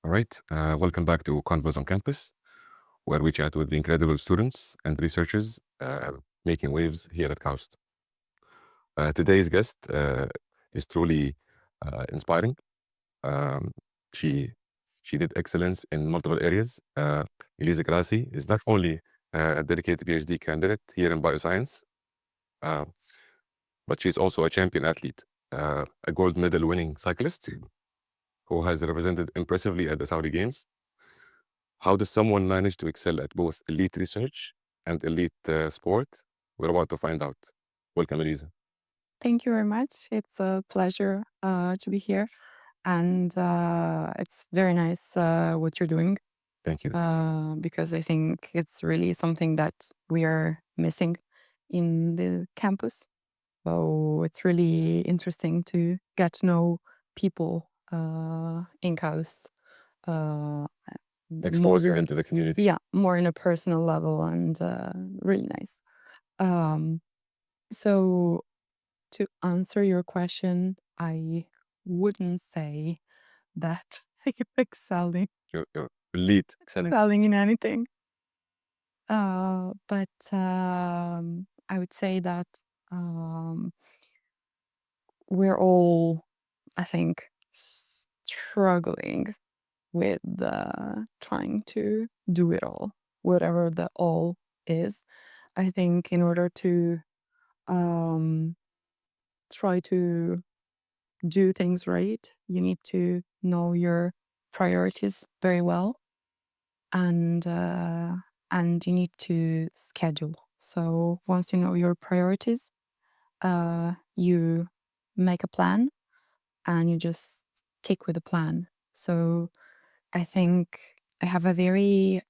All right, welcome back to Convos on Campus, where we chat with the incredible students and researchers making waves here at KAUST. Today's guest is truly inspiring. Um, she did excellence in multiple areas. Elisa Grassi is not only a dedicated PhD candidate here in bioscience, uh, but she's also a champion athlete, a gold medal winning cyclist who has represented impressively at the Saudi Games. How does someone manage to excel at both elite research and elite sport? We're about to find out. Welcome, Elisa. Thank you very much. It's a pleasure to be here. And it's very nice what you're doing Thank you. because I think it's really something that we are missing in the campus. So it's really interesting to get to know people in KAUST Expose you more, into the community. yeah, more in a personal level and really nice. So to answer your question, I wouldn't say that I am You're elite, excelling. excelling in anything. But I would say that we're all, I think, struggling with trying to do it all, whatever the all is. I think in order to try to do things right, you need to know your priorities very well, and you need to schedule. So once you know your priorities, you make a plan and you just stick with the plan. So I think I have a very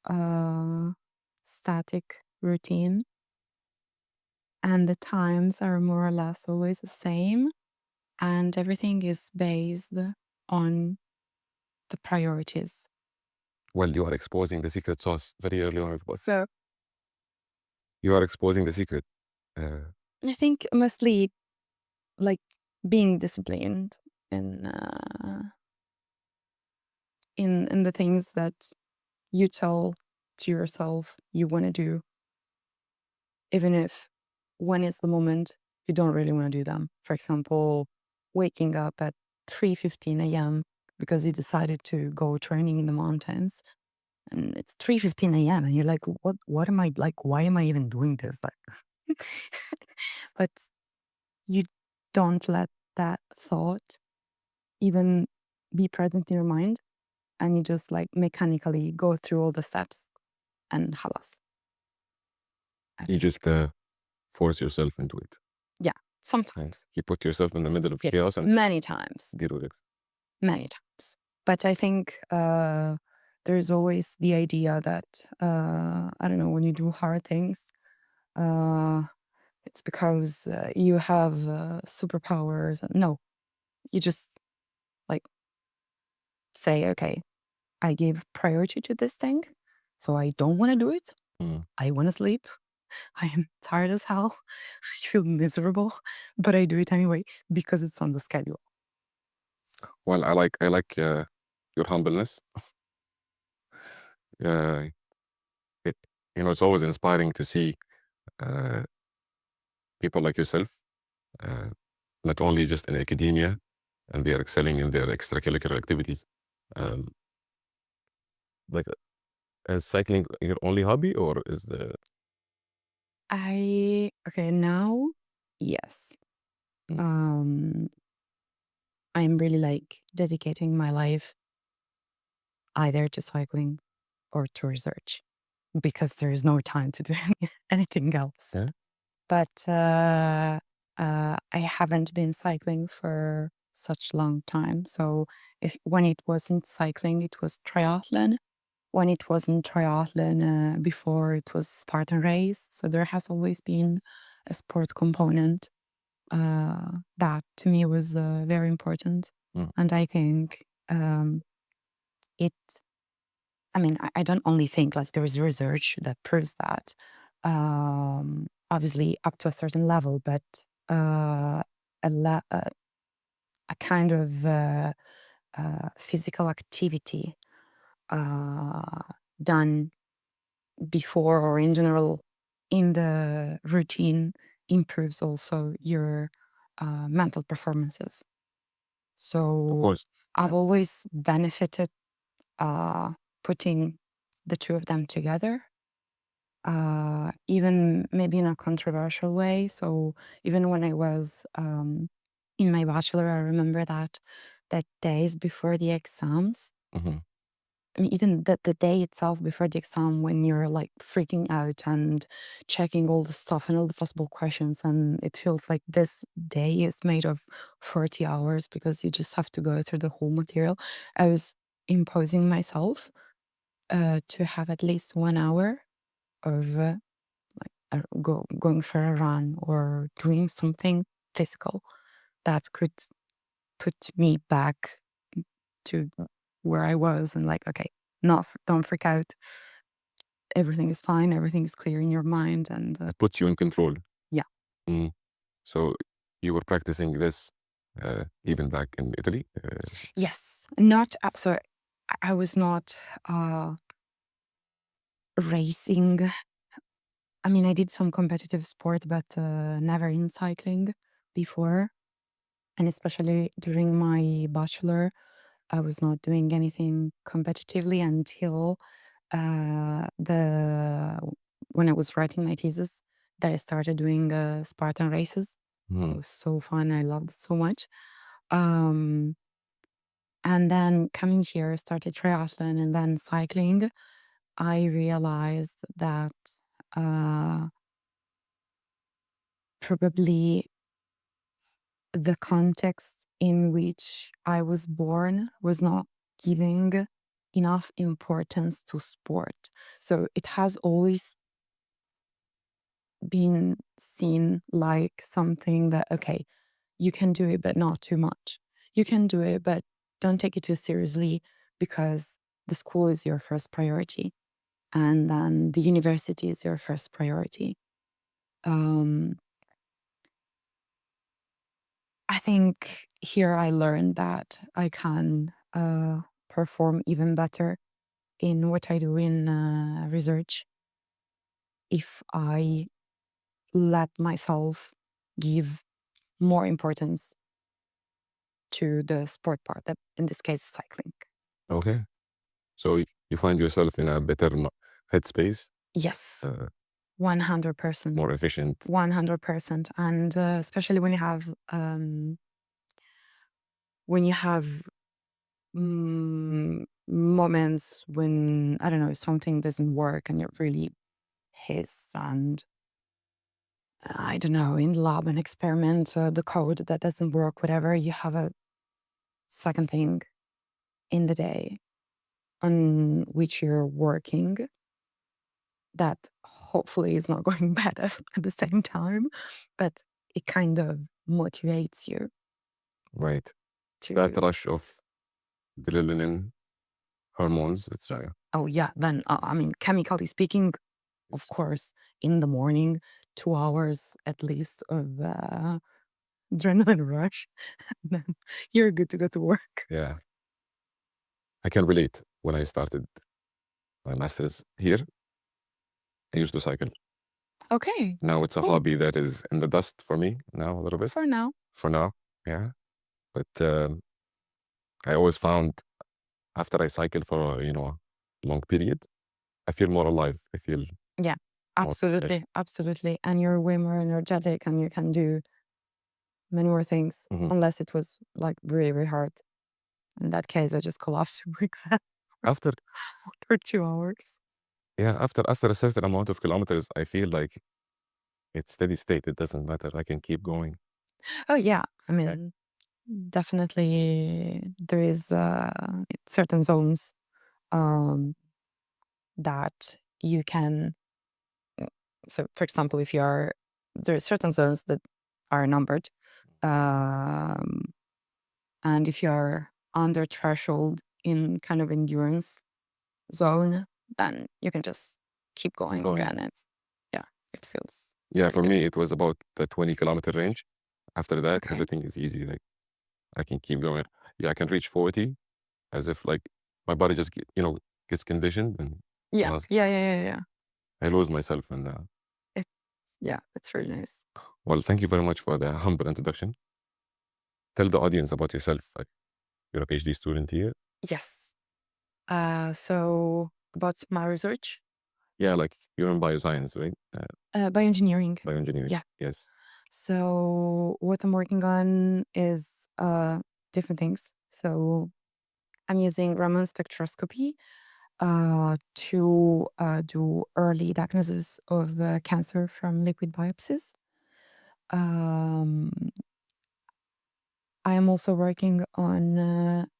static routine, and the times are more or less always the same, and everything is based on the priorities. Well, you are exposing the secret sauce very early on, but So you are exposing the secret. I think mostly like being disciplined in in the things that you tell to yourself you want to do, even if when is the moment you don't really want to do them. For example, waking up at 3:15 a.m. because you decided to go training in the mountains, and it's 3:15 a.m. and you're like, what am I like? Why am I even doing this? Like, but you don't let that thought even be present in your mind, and you just like mechanically go through all the steps and halas. You just force yourself into it. Yeah, And sometimes. you put yourself in the middle of Yeah, chaos and many times. deal with it. Many times. But I think there's always the idea that, I don't know, when you do hard things, it's because you have superpowers. No, you just like say, okay, I give priority to this thing, so I don't want to do it. Mm. I want to sleep. I am tired as hell. I feel miserable, but I do it anyway because it's on the schedule. Well, I like your humbleness. It it's always inspiring to see uh, people like yourself, uh, not only just in academia, and they are excelling in their extracurricular activities. Um, like, is cycling your only hobby, or is Okay, now, yes. Mm. Um, I'm really like dedicating my life either to cycling or to research because there is no time to do anything else. Yeah? But I haven't been cycling for such long time. So if when it wasn't cycling, it was triathlon. When it wasn't triathlon, before it was Spartan race. So there has always been a sport component that to me was very important. Mm. And I think it, I mean, I don't only think like there is research that proves that, obviously up to a certain level, but a kind of physical activity done before or in general in the routine improves also your mental performances. Of So course. I've always benefited putting the two of them together, even maybe in a controversial way. So even when I was in my bachelor, I remember that days before the exams, Mhm. I mean, even the day itself before the exam, when you're like freaking out and checking all the stuff and all the possible questions, and it feels like this day is made of 40 hours because you just have to go through the whole material. I was imposing myself to have at least 1 hour of going for a run or doing something physical that could put me back to where I was and like, okay, don't freak out. Everything is fine. Everything is clear in your mind. And It puts you in control. yeah. Mm. So you were practicing this even back in Italy? Yes. Not so I was not racing. I mean, I did some competitive sport, but never in cycling before. And especially during my bachelor, I was not doing anything competitively until when I was writing my thesis, that I started doing Spartan races. It was so fun. I loved it so much. And then coming here, started triathlon and then cycling. I realized that probably the context in which I was born was not giving enough importance to sport. So it has always been seen like something that, okay, you can do it, but not too much. You can do it, but don't take it too seriously because the school is your first priority. And then the university is your first priority. I think here I learned that I can perform even better in what I do in research if I let myself give more importance to the sport part, that in this case, cycling. Okay. So you find yourself in a better headspace, Yes, 100%. more efficient. 100%. And especially when you have moments when, I don't know, something doesn't work and you're really pissed and I don't know, in lab and experiment, the code that doesn't work, whatever, you have a second thing in the day on which you're working that hopefully is not going bad at the same time, but it kind of motivates you Right. to. That rush of adrenaline, hormones, it's Oh yeah, then I mean, chemically speaking, of course, in the morning, 2 hours at least of adrenaline rush, then you're good to go to work. yeah. I can relate. When I started my master's here, I used to cycle. Okay, Now it's a cool. hobby that is in the dust for me now a little bit. For now. For now, yeah. But I always found after I cycle for a long period, I feel more alive. I feel Yeah, more fresh. absolutely, absolutely. And you're way more energetic and you can do many more things, Mhm. unless it was like really, really hard. In that case, I just collapsed like that After for 2 hours. after a certain amount of kilometers, I feel like it's steady state. It doesn't matter. I can keep going. Oh yeah, I Okay. mean, definitely there is certain zones um, that you can. So, for example, if there are certain zones that are numbered, um, and if you're under threshold in kind of endurance zone, then you can just keep going, Going. and it feels Yeah, pretty for good. me, it was about the 20-kilometer range. After that, Okay. everything is easy. Like I can keep going. Yeah, I can reach 40 as if like my body just gets conditioned, and Yeah, خلاص. yeah. I lose myself in that. It's really nice. Well, thank you very much for the humble introduction. Tell the audience about yourself. Like, you're a PhD student here. Yes. So about my research, Yeah, like you're in bioscience, right? bioengineering. Bioengineering. Yeah. Yes. So what I'm working on is different things. So I'm using Raman spectroscopy to do early diagnosis of cancer from liquid biopsies. I am also working on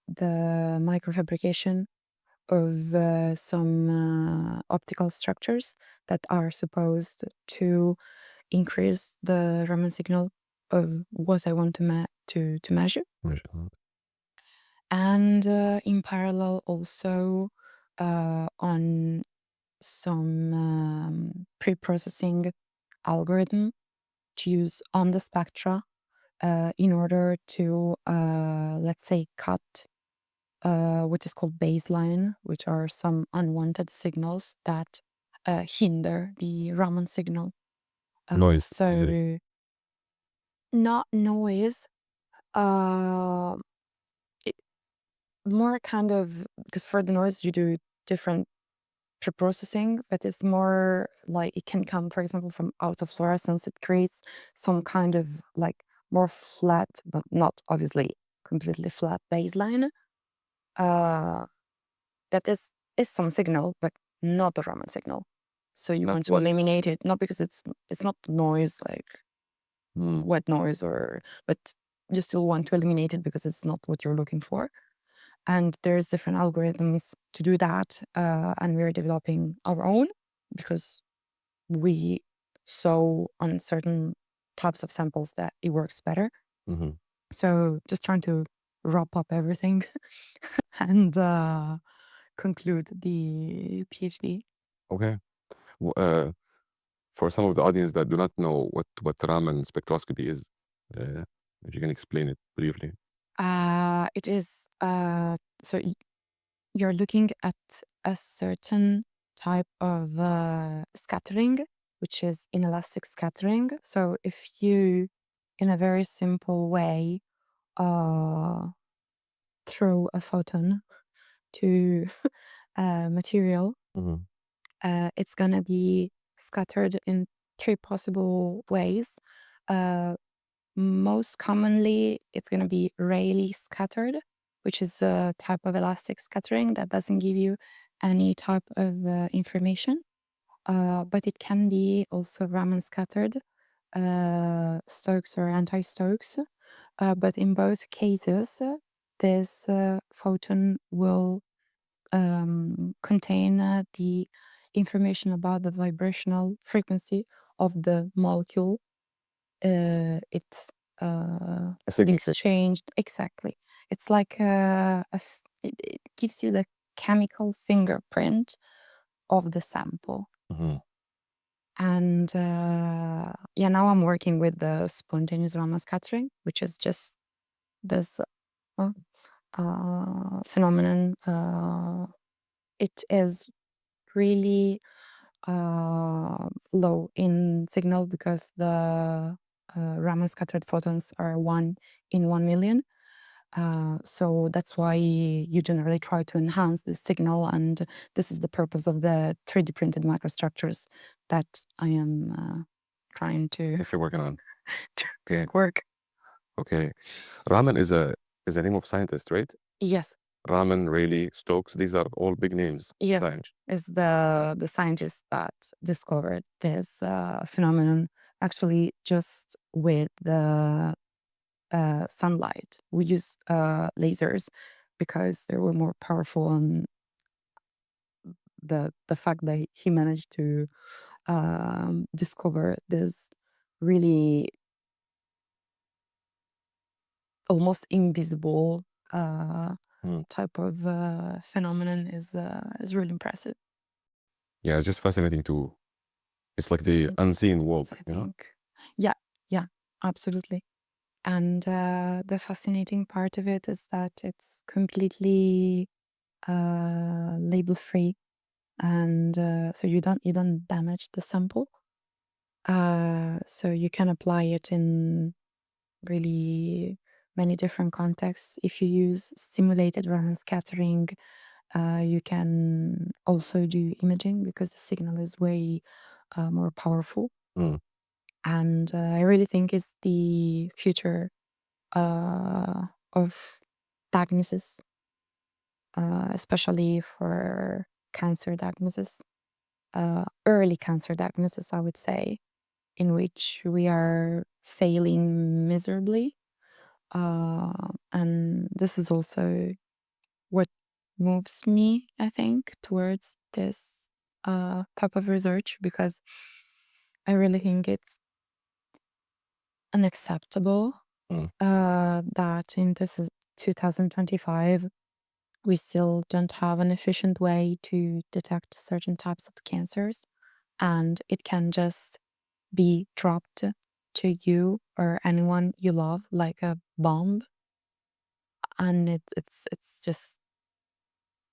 the microfabrication of some optical structures that are supposed to increase the Raman signal of what I want to measure. And in parallel also on some pre-processing algorithm to use on the spectra in order to, let's say, cut what is called baseline, which are some unwanted signals that hinder the Raman signal. Noise. So not noise, more kind of, because for the noise you do different pre-processing, but it's more like it can come, for example, from autofluorescence. It creates some kind of like more flat, but not obviously completely flat baseline. That is some signal, but not the Raman signal. So you want to eliminate it, not because it's not noise like white noise, but you still want to eliminate it because it's not what you're looking for. And there's different algorithms to do that, and we're developing our own because we saw on certain types of samples that it works better. So just trying to wrap up everything and conclude the PhD. Okay. For some of the audience that do not know what Raman spectroscopy is, if you can explain it briefly. It is so you're looking at a certain type of scattering, which is inelastic scattering. So if you, in a very simple way, throw a photon to a material, it's gonna be scattered in three possible ways. Most commonly, it's gonna be Rayleigh scattered, which is a type of elastic scattering that doesn't give you any type of information. But it can be also Raman scattered, Stokes or anti-Stokes. But in both cases, this photon will contain the information about the vibrational frequency of the molecule. It's exchanged. Exactly. It's like it gives you the chemical fingerprint of the sample. And now I'm working with the spontaneous Raman scattering, which is just this phenomenon. It is really low in signal because the Raman scattered photons are 1 in 1 million. So that's why you generally try to enhance the signal, and this is the purpose of the 3D printed microstructures that I am trying to If you're working on to work. Okay. Raman is a name of scientist, right? Yes. Raman, Rayleigh, Stokes, these are all big names. Yeah, is the scientist that discovered this phenomenon actually just with the sunlight. We used lasers because they were more powerful, and the fact that he managed to discover this really almost invisible type of phenomenon is really impressive. Yeah, it's just fascinating to. It's like the unseen world, I think. Yeah, absolutely. And the fascinating part of it is that it's completely label free, and so you don't damage the sample. So you can apply it in really many different contexts. If you use simulated Raman scattering, you can also do imaging because the signal is way more powerful. Mm. And I really think it's the future of diagnosis, especially for cancer diagnosis, early cancer diagnosis, I would say, in which we are failing miserably. And this is also what moves me, I think, towards this type of research, because I really think it's unacceptable Mm. that in this is 2025 we still don't have an efficient way to detect certain types of cancers, and it can just be dropped to you or anyone you love like a bomb, and it's just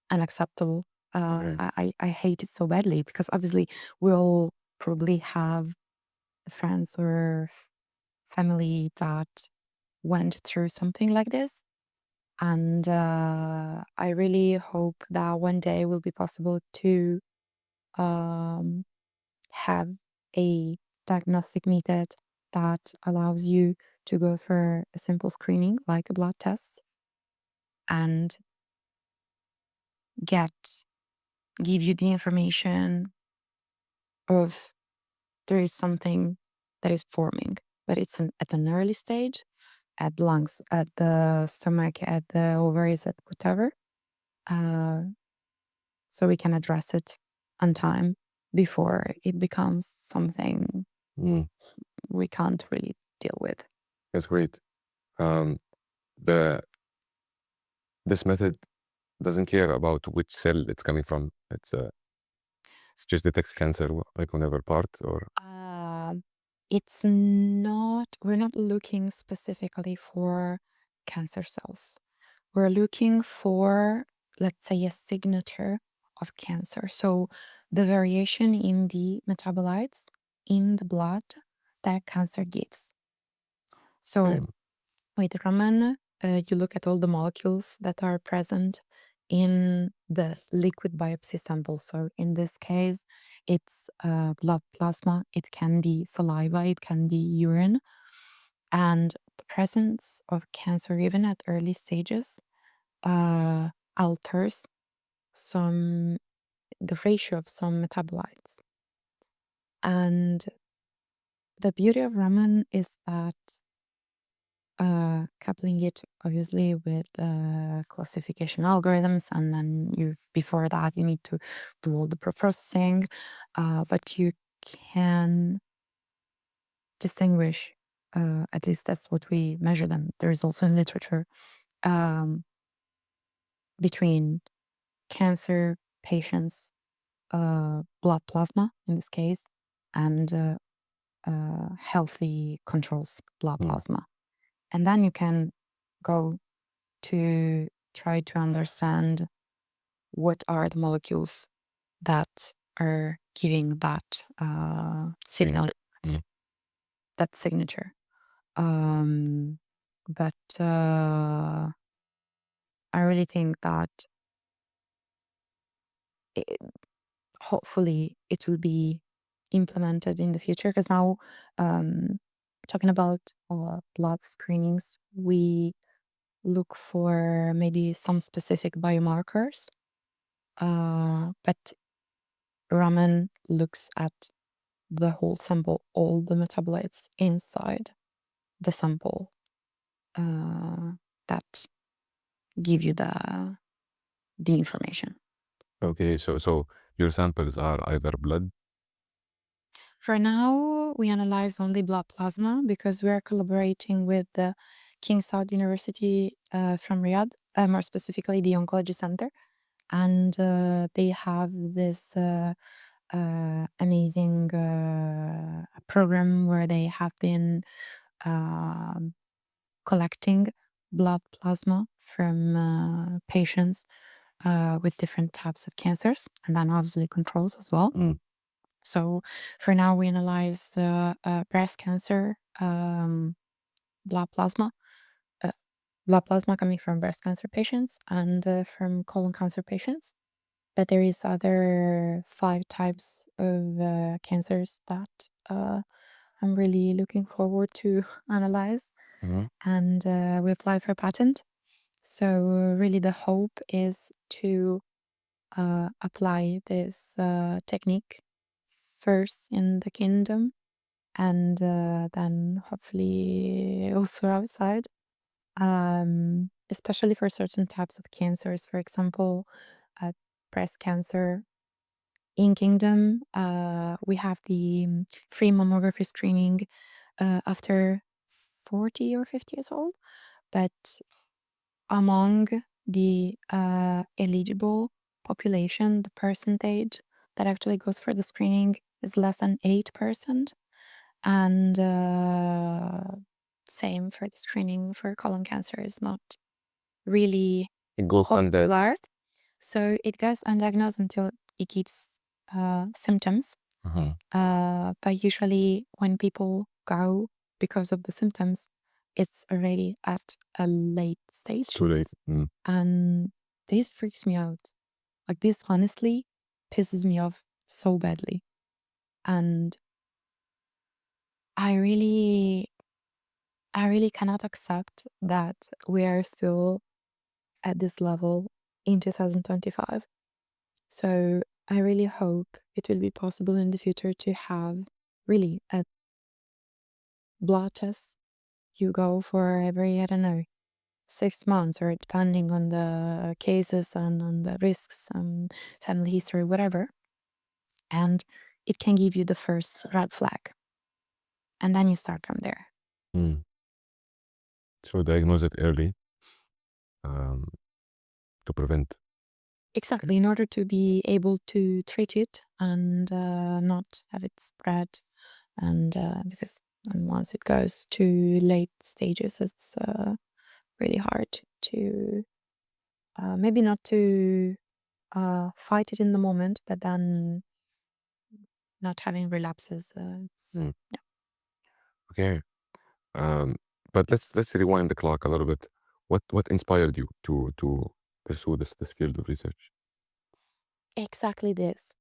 unacceptable. Okay. I hate it so badly because obviously we'll probably have friends or family that went through something like this. And I really hope that one day will be possible to um, have a diagnostic method that allows you to go for a simple screening like a blood test and give you the information of there is something that is forming, but it's at an early stage, at the lungs, at the stomach, at the ovaries, at whatever. So we can address it on time before it becomes something Mm. we can't really deal with. That's great. The this method doesn't care about which cell it's coming from. It's just detects cancer like whenever part or It's not, we're not looking specifically for cancer cells. We're looking for, let's say, a signature of cancer. So the variation in the metabolites in the blood that cancer gives. So okay. with Raman, you look at all the molecules that are present in the liquid biopsy sample. So in this case, it's blood plasma, it can be saliva, it can be urine. And the presence of cancer, even at early stages, alters the ratio of some metabolites. And the beauty of Raman is that coupling it obviously with classification algorithms, and then before that you need to do all the processing, but you can distinguish, at least that's what we measure them. There is also in literature, um, between cancer patients' blood plasma in this case and healthy controls blood Mm. plasma, and then you can go to try to understand what are the molecules that are giving that signal, Mm. that signature. But I really think that it, hopefully it will be implemented in the future, because now, talking about blood screenings, we look for maybe some specific biomarkers, but Raman looks at the whole sample, all the metabolites inside the sample that give you the information. Okay, so your samples are either blood. For now, we analyze only blood plasma because we are collaborating with the King Saud University from Riyadh, more specifically the Oncology Center, and they have this amazing program where they have been collecting blood plasma from patients with different types of cancers, and then obviously controls as well. Mm. So for now, we analyze the breast cancer blood plasma coming from breast cancer patients and from colon cancer patients. But there is other 5 types of cancers that I'm really looking forward to analyze. Mhm. And we applied for a patent. So really the hope is to apply this technique first in the kingdom and then hopefully also outside, especially for certain types of cancers. For example, breast cancer in kingdom, we have the free mammography screening after 40 or 50 years old, but among the eligible population, the percentage that actually goes for the screening is less than 8%. And same for the screening for colon cancer is not really It goes under. popular. So it goes undiagnosed until it keeps symptoms. But usually when people go because of the symptoms, it's already at a late stage. It's too late. Mm. And this freaks me out. Like, this honestly pisses me off so badly. And I really cannot accept that we are still at this level in 2025. So I really hope it will be possible in the future to have really a blood test you go for every, I don't know, 6 months, or depending on the cases and on the risks and family history, whatever. And it can give you the first red flag. And then you start from there. Mm. So diagnose it early to prevent. Exactly, in order to be able to treat it and not have it spread. And because once it goes to late stages, it's really hard to maybe not to fight it in the moment, but then not having relapses. Mm. Yeah. Okay. But let's rewind the clock a little bit. What inspired you to pursue this field of research? Exactly this.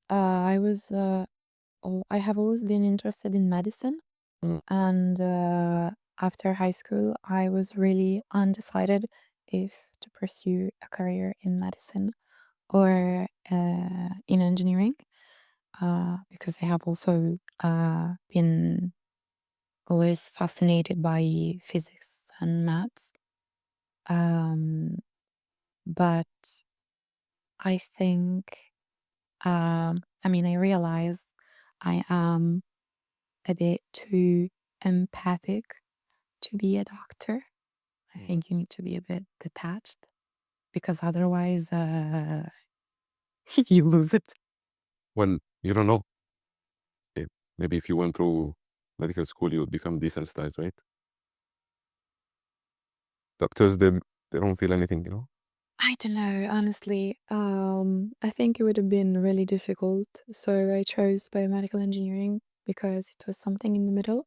I was I have always been interested in medicine. Mm. And after high school, I was really undecided if to pursue a career in medicine or in engineering, because I have also been always fascinated by physics and maths. But I think, I mean, I realize I am a bit too empathic to be a doctor. I think you need to be a bit detached, because otherwise you lose it. Well, you don't know. Maybe if you went through medical school, you would become desensitized, right? Doctors, they don't feel anything, you know? I don't know, honestly. I think it would have been really difficult. So I chose biomedical engineering because it was something in the middle.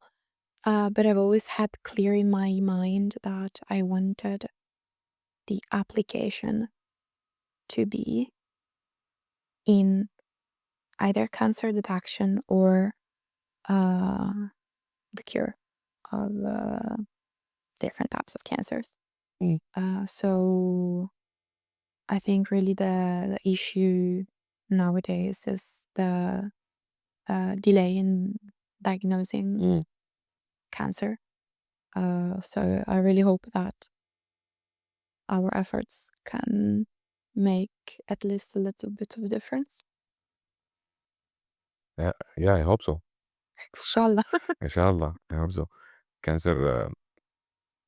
But I've always had clear in my mind that I wanted the application to be in either cancer detection or the cure of different types of cancers. Mm. So I think really the issue nowadays is the delay in diagnosing Mm. cancer. So I really hope that our efforts can make at least a little bit of a difference. Yeah, I hope so. Inshallah. Inshallah, I hope so. Cancer,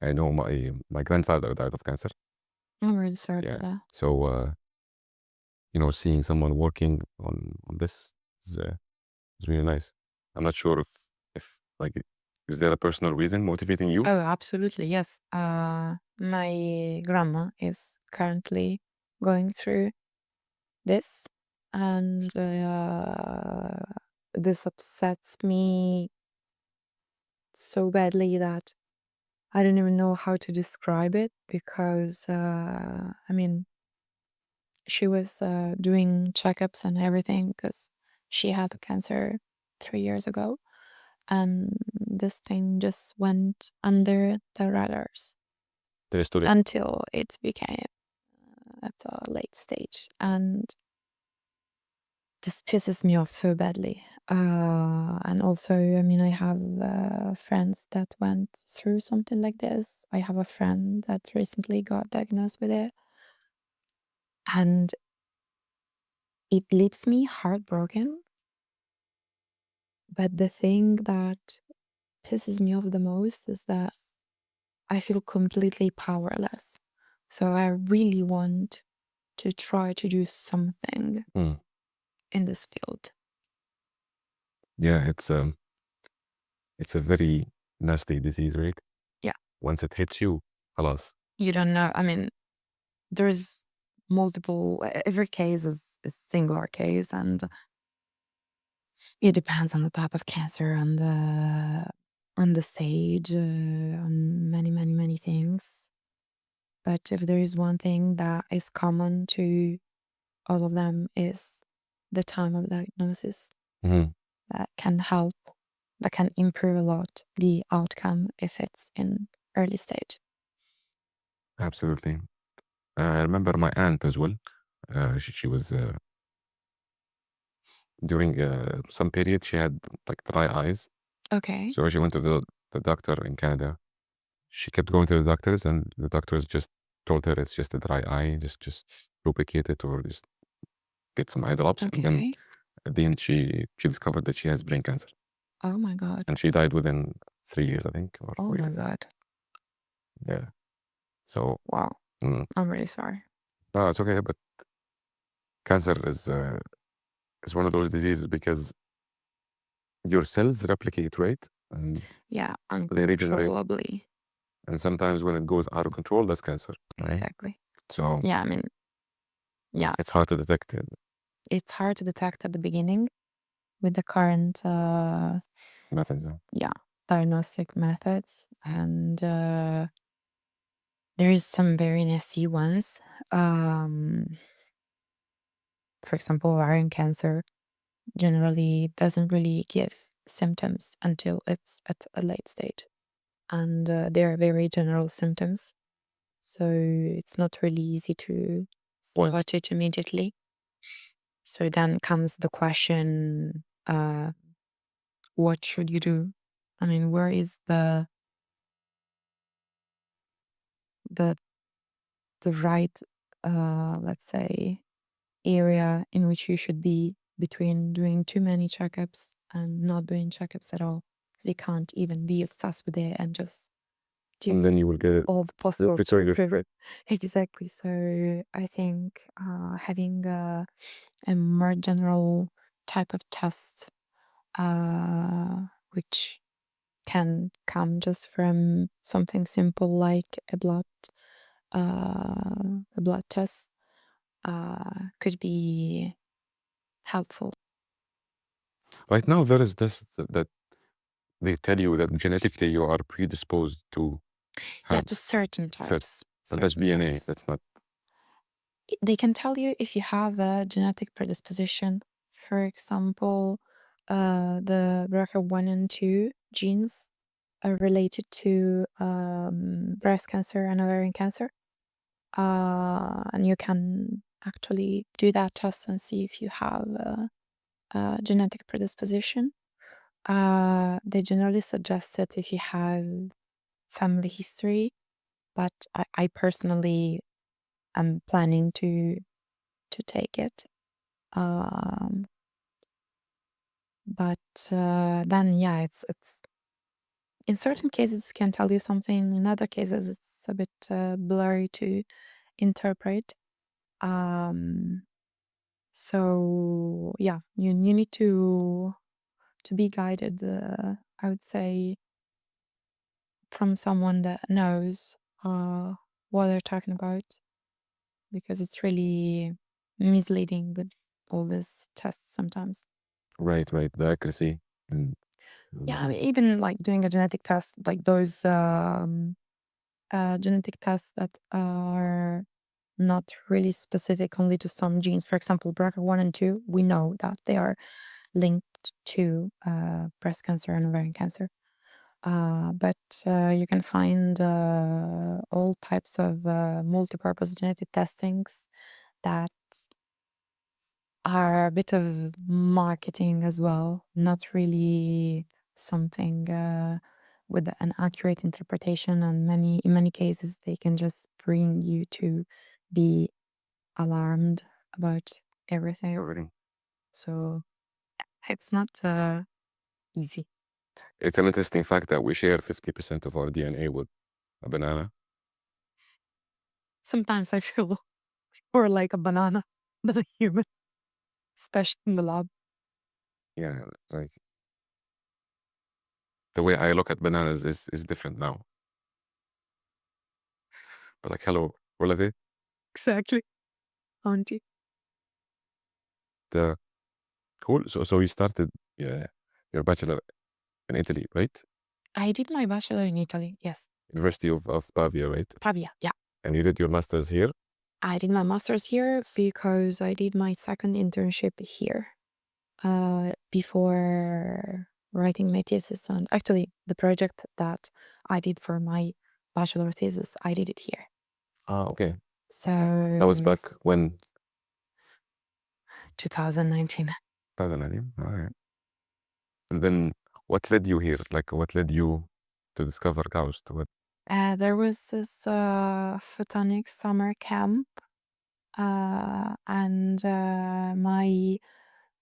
I know my grandfather died of cancer. I'm really sorry Yeah. for that. So, seeing someone working on this is really nice. I'm not sure if like, is there a personal reason motivating you? Oh, absolutely, yes. My grandma is currently going through this, and this upsets me so badly that I don't even know how to describe it, because I mean, she was doing checkups and everything because she had cancer 3 years ago, and this thing just went under the radars The story. until it became at a late stage, and this pisses me off so badly. And also, I mean, I have friends that went through something like this. I have a friend that recently got diagnosed with it, and it leaves me heartbroken. But the thing that pisses me off the most is that I feel completely powerless. So I really want to try to do something Mm. in this field. Yeah, it's a very nasty disease, right? Yeah. Once it hits you, خلاص. You don't know. I mean, there's multiple, every case is a singular case, and it depends on the type of cancer, on the stage, on many things. But if there is one thing that is common to all of them, is the time of diagnosis. Mhm. That can help, that can improve a lot the outcome if it's in early stage. Absolutely. I remember my aunt as well. She was during some period she had like dry eyes. Okay. So she went to the doctor in Canada. She kept going to the doctors, and the doctors just told her it's just a dry eye, just lubricate it or just get some eye drops. And then Okay. at the end, she discovered that she has brain cancer, Oh my God. and she died within 3 years, I think, or Oh 4 my years. God. Yeah. So Wow. I'm really sorry. no, it's okay. But cancer is one of those diseases because your cells replicate, right? And Yeah, they regenerate. uncontrollably. And sometimes when it goes out of control, that's cancer, right? Exactly. So Yeah, I mean, yeah, it's hard to detect it. it's hard to detect at the beginning with the current Methods. diagnostic methods, and there is some very nasty ones. For example, ovarian cancer generally doesn't really give symptoms until it's at a late stage, and they are very general symptoms, so it's not really easy to spot it immediately. So then comes the question, what should you do? I mean, where is the the right, let's say, area in which you should be between doing too many checkups and not doing checkups at all? Because you can't even be obsessed with it and just do And then you will get all the possible recurring. exactly. So I think having a more general type of test, which can come just from something simple like a blood test, could be helpful. Right now, there is this that they tell you that genetically you are predisposed to Yeah, have to certain certain, types. and that's certain DNA. types. That's not. They can tell you if you have a genetic predisposition. For example, the BRCA1 and 2 genes are related to breast cancer and ovarian cancer. And you can actually do that test and see if you have a genetic predisposition. They generally suggest it if you have family history, but I personally am planning to take it. But then, yeah, it's in certain cases it can tell you something. In other cases, it's a bit blurry to interpret. So yeah, you need to be guided. I would say from someone that knows what they're talking about. because it's really misleading with all these tests sometimes. Right. The accuracy. And Yeah, I mean, even like doing a genetic test, like those genetic tests that are not really specific only to some genes. For example, BRCA1 and 2, we know that they are linked to breast cancer and ovarian cancer. But you can find all types of multi-purpose genetic testings that are a bit of marketing as well, not really something with an accurate interpretation. And in many cases, they can just bring you to be alarmed about everything. everything. So it's not easy. It's an interesting fact that we share 50% of our DNA with a banana. Sometimes I feel more like a banana than a human, especially in the lab. Yeah, like the way I look at bananas is different now. But like, hello, releve. Exactly, auntie. The cool. So you started your bachelor in Italy, right? I did my bachelor in Italy, yes. University of Pavia, right? Pavia, yeah. And you did your master's here? I did my master's here because I did my second internship here before writing my thesis. And actually, the project that I did for my bachelor thesis, I did it here. Okay. So That was back when? 2019. 2019. All right. And then what led you here? Like, what led you to discover KAUST? What? There was this photonics summer camp, and my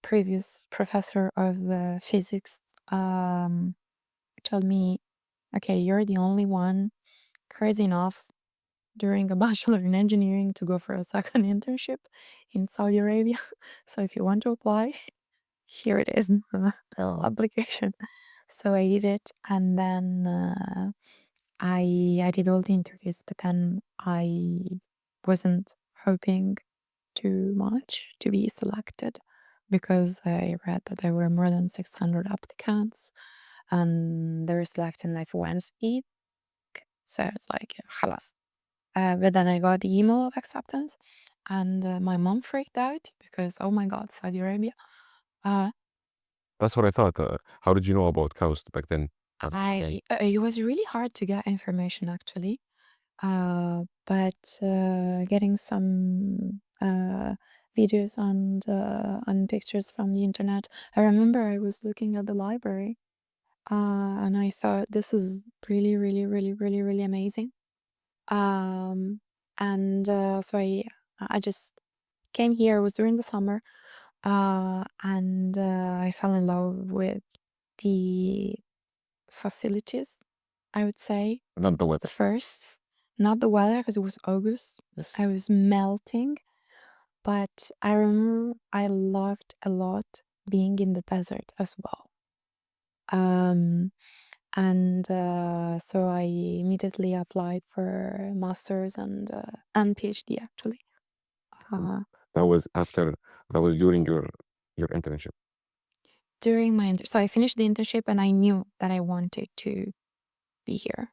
previous professor of physics told me, okay, you're the only one crazy enough during a bachelor in engineering to go for a second internship in Saudi Arabia. So if you want to apply, here it is, the application. So I did it, and then I did all the interviews, but then I wasn't hoping too much to be selected because I read that there were more than 600 applicants and they were selecting like once each. So it's like, halas. But then I got the email of acceptance and my mom freaked out because, oh my God, Saudi Arabia. That's what I thought. How did you know about KAUST back then? It was really hard to get information actually. But getting some videos and pictures from the internet. I remember I was looking at the library and I thought this is really, really, really, really, really amazing. And so I just came here. It was during the summer, and I fell in love with the facilities, I would say. Not the weather. First, not the weather because it was August. Yes. I was melting, but I remember I loved a lot being in the desert as well. And so I immediately applied for master's and PhD actually. That was during your internship. During my so I finished the internship and I knew that I wanted to be here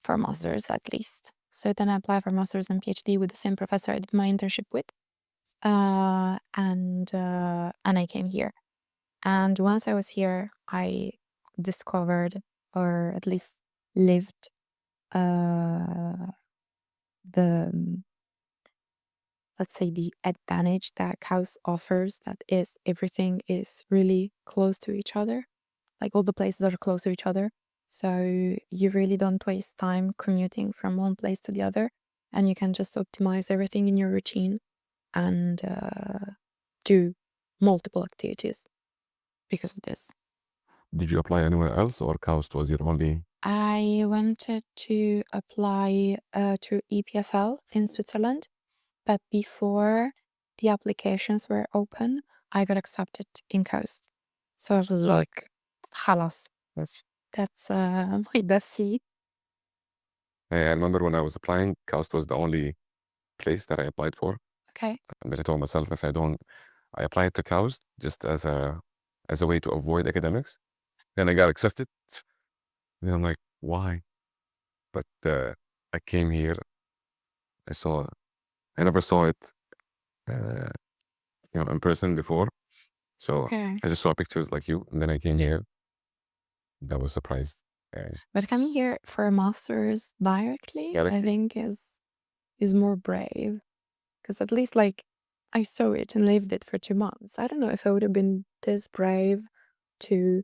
for master's at least. So then I applied for master's and PhD with the same professor I did my internship with, and I came here. And once I was here, I discovered, or at least lived, the let's say the advantage that KAUST offers. That is, everything is really close to each other. Like all the places are close to each other. So you really don't waste time commuting from one place to the other. And you can just optimize everything in your routine and do multiple activities because of this. Did you apply anywhere else, or KAUST was your only? I wanted to apply to EPFL in Switzerland, but before the applications were open, I got accepted in KAUST. So it was like, halas. That's my best seat. I remember when I was applying, KAUST was the only place that I applied for. Okay. And then I told myself, if I don't, I applied to KAUST just as a way to avoid academics. Then I got accepted. Then I'm like, why? But I came here. I never saw it, in person before. So Okay. I just saw pictures like you, and then I came here. I was surprised. But coming here for a master's directly, I think is more brave. Because at least like I saw it and lived it for 2 months. I don't know if I would have been this brave to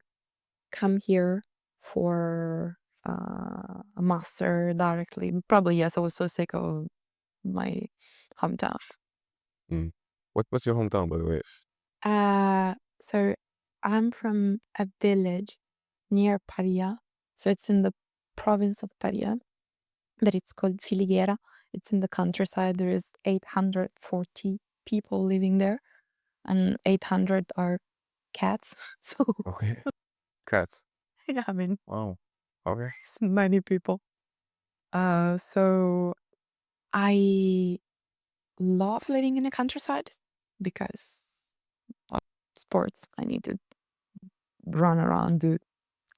come here for a master directly. Probably yes, I was so sick of my hometown. What's your hometown, by the way? So I'm from a village near Pavia. So it's in the province of Pavia, but it's called Filighera. It's in the countryside. There is 840 people living there, and 800 are cats. So Okay. Cats. yeah, I mean, Wow. Okay. it's many people. So I love living in the countryside because of sports. I need to run around, do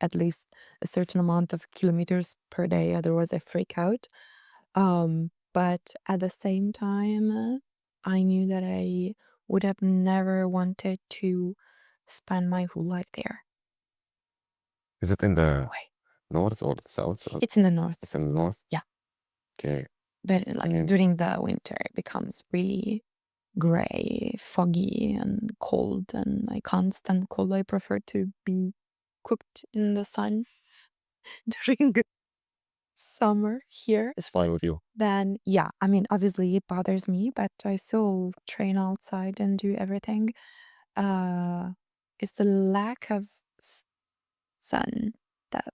at least a certain amount of kilometers per day, otherwise I freak out. But at the same time, I knew that I would have never wanted to spend my whole life there. Is it in the Wait, north or the south? it's in the north, It's in the north? Yeah. Okay. but like mean- during the winter, it becomes really gray, foggy, and cold, and I can't stand cold. I prefer to be cooked in the sun during summer here. It's fine with you. Then yeah, I mean, obviously it bothers me, but I still train outside and do everything. It's the lack of sun that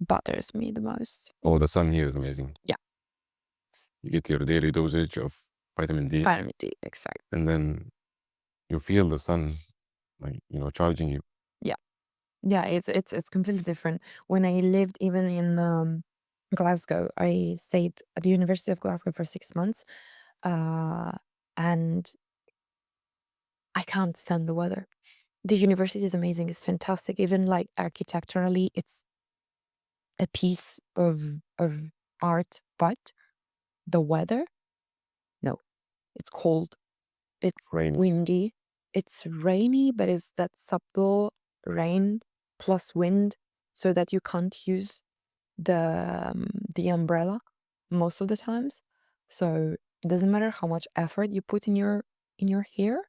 bothers me the most. Oh, the sun here is amazing. Yeah. You get your daily dosage of vitamin D, Vitamin D, exactly. and then you feel the sun, like, charging you. Yeah, it's completely different. When I lived even in Glasgow, I stayed at the University of Glasgow for 6 months, and I can't stand the weather. The university is amazing, it's fantastic. Even like architecturally, it's a piece of art, but the weather, no, it's cold, it's Rain. windy, it's rainy, but it's that subtle rain plus wind, so that you can't use the umbrella most of the times. So it doesn't matter how much effort you put in your hair,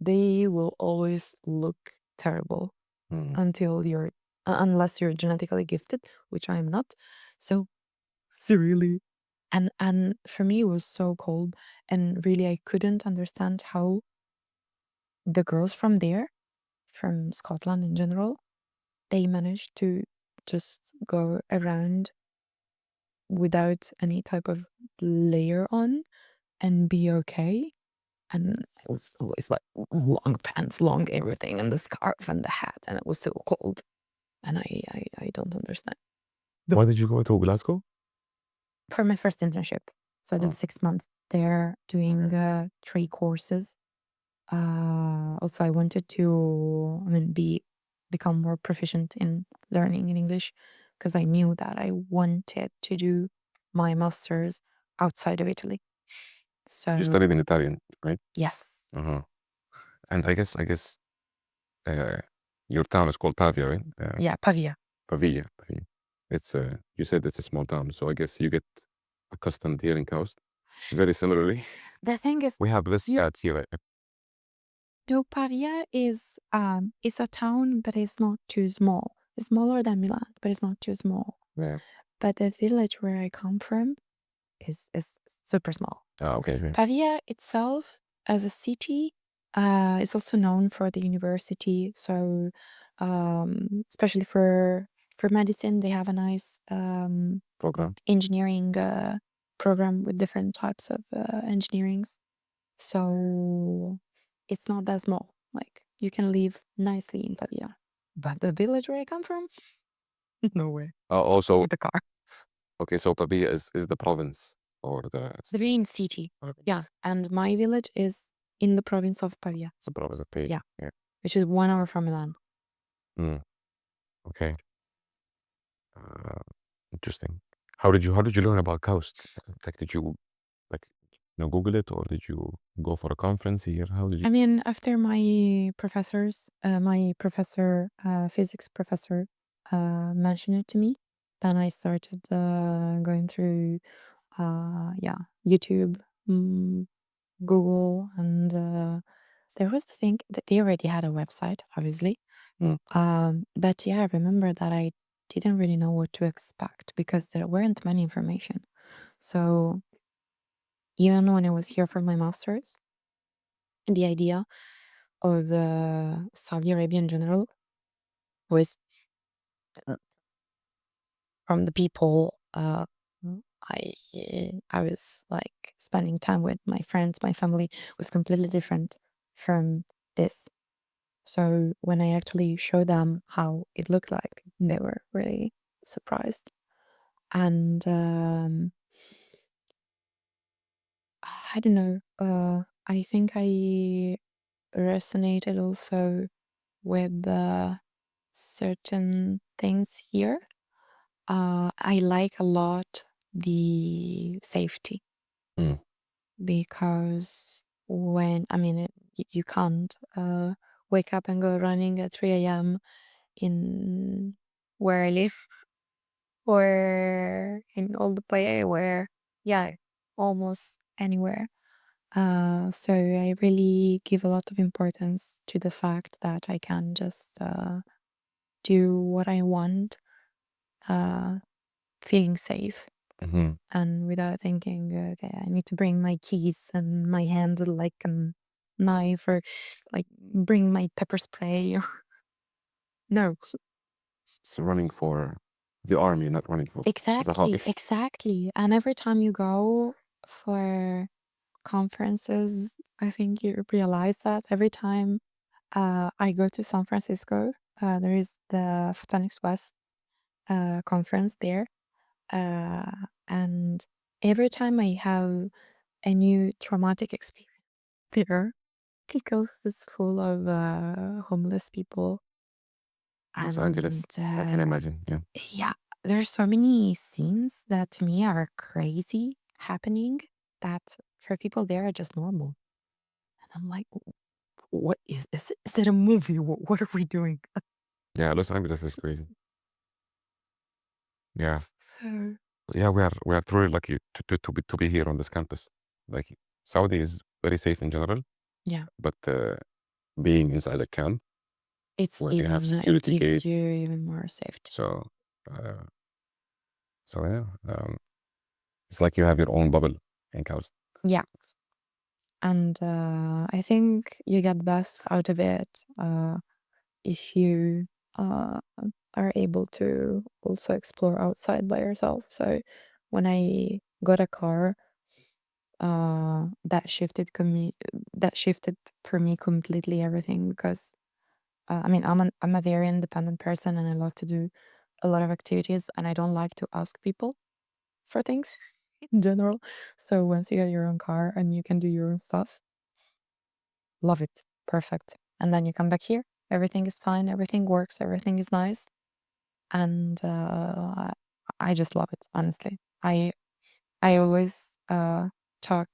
they will always look terrible until you're unless you're genetically gifted, which I am not. So really, and for me it was so cold, and really I couldn't understand how the girls from there, from Scotland in general, they managed to just go around without any type of layer on and be okay. And it was always like long pants, long everything, and the scarf and the hat, and it was so cold. And I don't understand. Why did you go to Glasgow? For my first internship, so I did Oh. 6 months there doing 3 courses. Also, I wanted to, become more proficient in learning in English, because I knew that I wanted to do my master's outside of Italy. So You studied in Italian, right? yes, And I guess your town is called Pavia, right? yeah, Pavia. Pavia. It's you said it's a small town, so I guess you get accustomed here in KAUST. Very similarly, The thing is, we have this cats here. no, Pavia is a town, but it's not too small. It's smaller than Milan, but it's not too small. Yeah. But the village where I come from is super small. Okay. Pavia itself, as a city, is also known for the university. So, especially for medicine, they have a nice Program. engineering program with different types of engineerings. So it's not that small. Like you can live nicely in Pavia. But the village where I come from, no way. Also, With the car. okay, so Pavia is the province or the The main city. Yeah, and my village is in the province of Pavia, it's a province of Pavia. Yeah. Yeah. which is 1 hour from Milan. Mm. Okay. Interesting. How did you learn about KAUST? Like, did you Google it, or did you go for a conference here? How did you? I mean, after my professor, physics professor, mentioned it to me, then I started going through, YouTube, Google, and there was the thing that they already had a website, obviously. But yeah, I remember that I didn't really know what to expect because there weren't many information. So even when I was here for my master's, the idea of Saudi Arabia in general was from the people I was like spending time with, my friends, my family, was completely different from this. So when I actually showed them how it looked like, they were really surprised. And I don't know. I think I resonated also with certain things here. I like a lot the safety Mm. because you can't wake up and go running at 3 a.m. in where I live or in all the play where, yeah, almost anywhere. So I really give a lot of importance to the fact that I can just do what I want, feeling safe Hmm. and without thinking, okay, I need to bring my keys and my handle like a knife or like bring my pepper spray or no. It's running for the army, not running for as a hobby. Exactly. And every time you go for conferences, I think you realize that every time I go to San Francisco, there is the Photonics West conference there. And every time I have a new traumatic experience there, because it's full of homeless people. Los Angeles. I can imagine. Yeah. Yeah, there's so many scenes that to me are crazy happening that for people there are just normal. And I'm like, what is this? Is it a movie? What are we doing? Yeah, Los Angeles is crazy. Yeah. So Yeah, we are truly lucky to be here on this campus. Like, Saudi is very safe in general. yeah, But being inside a camp it's where you have even security it gives gate, you even more safety. so yeah, it's like you have your own bubble in KAUST. Yeah. And I think you get best out of it if you are able to also explore outside by yourself. So when I got a car, that shifted for me completely everything because I'm a very independent person and I love to do a lot of activities and I don't like to ask people for things in general. So once you get your own car and you can do your own stuff, love it. Perfect. And then you come back here, everything is fine, everything works, everything is nice. And I just love it, honestly. I always talk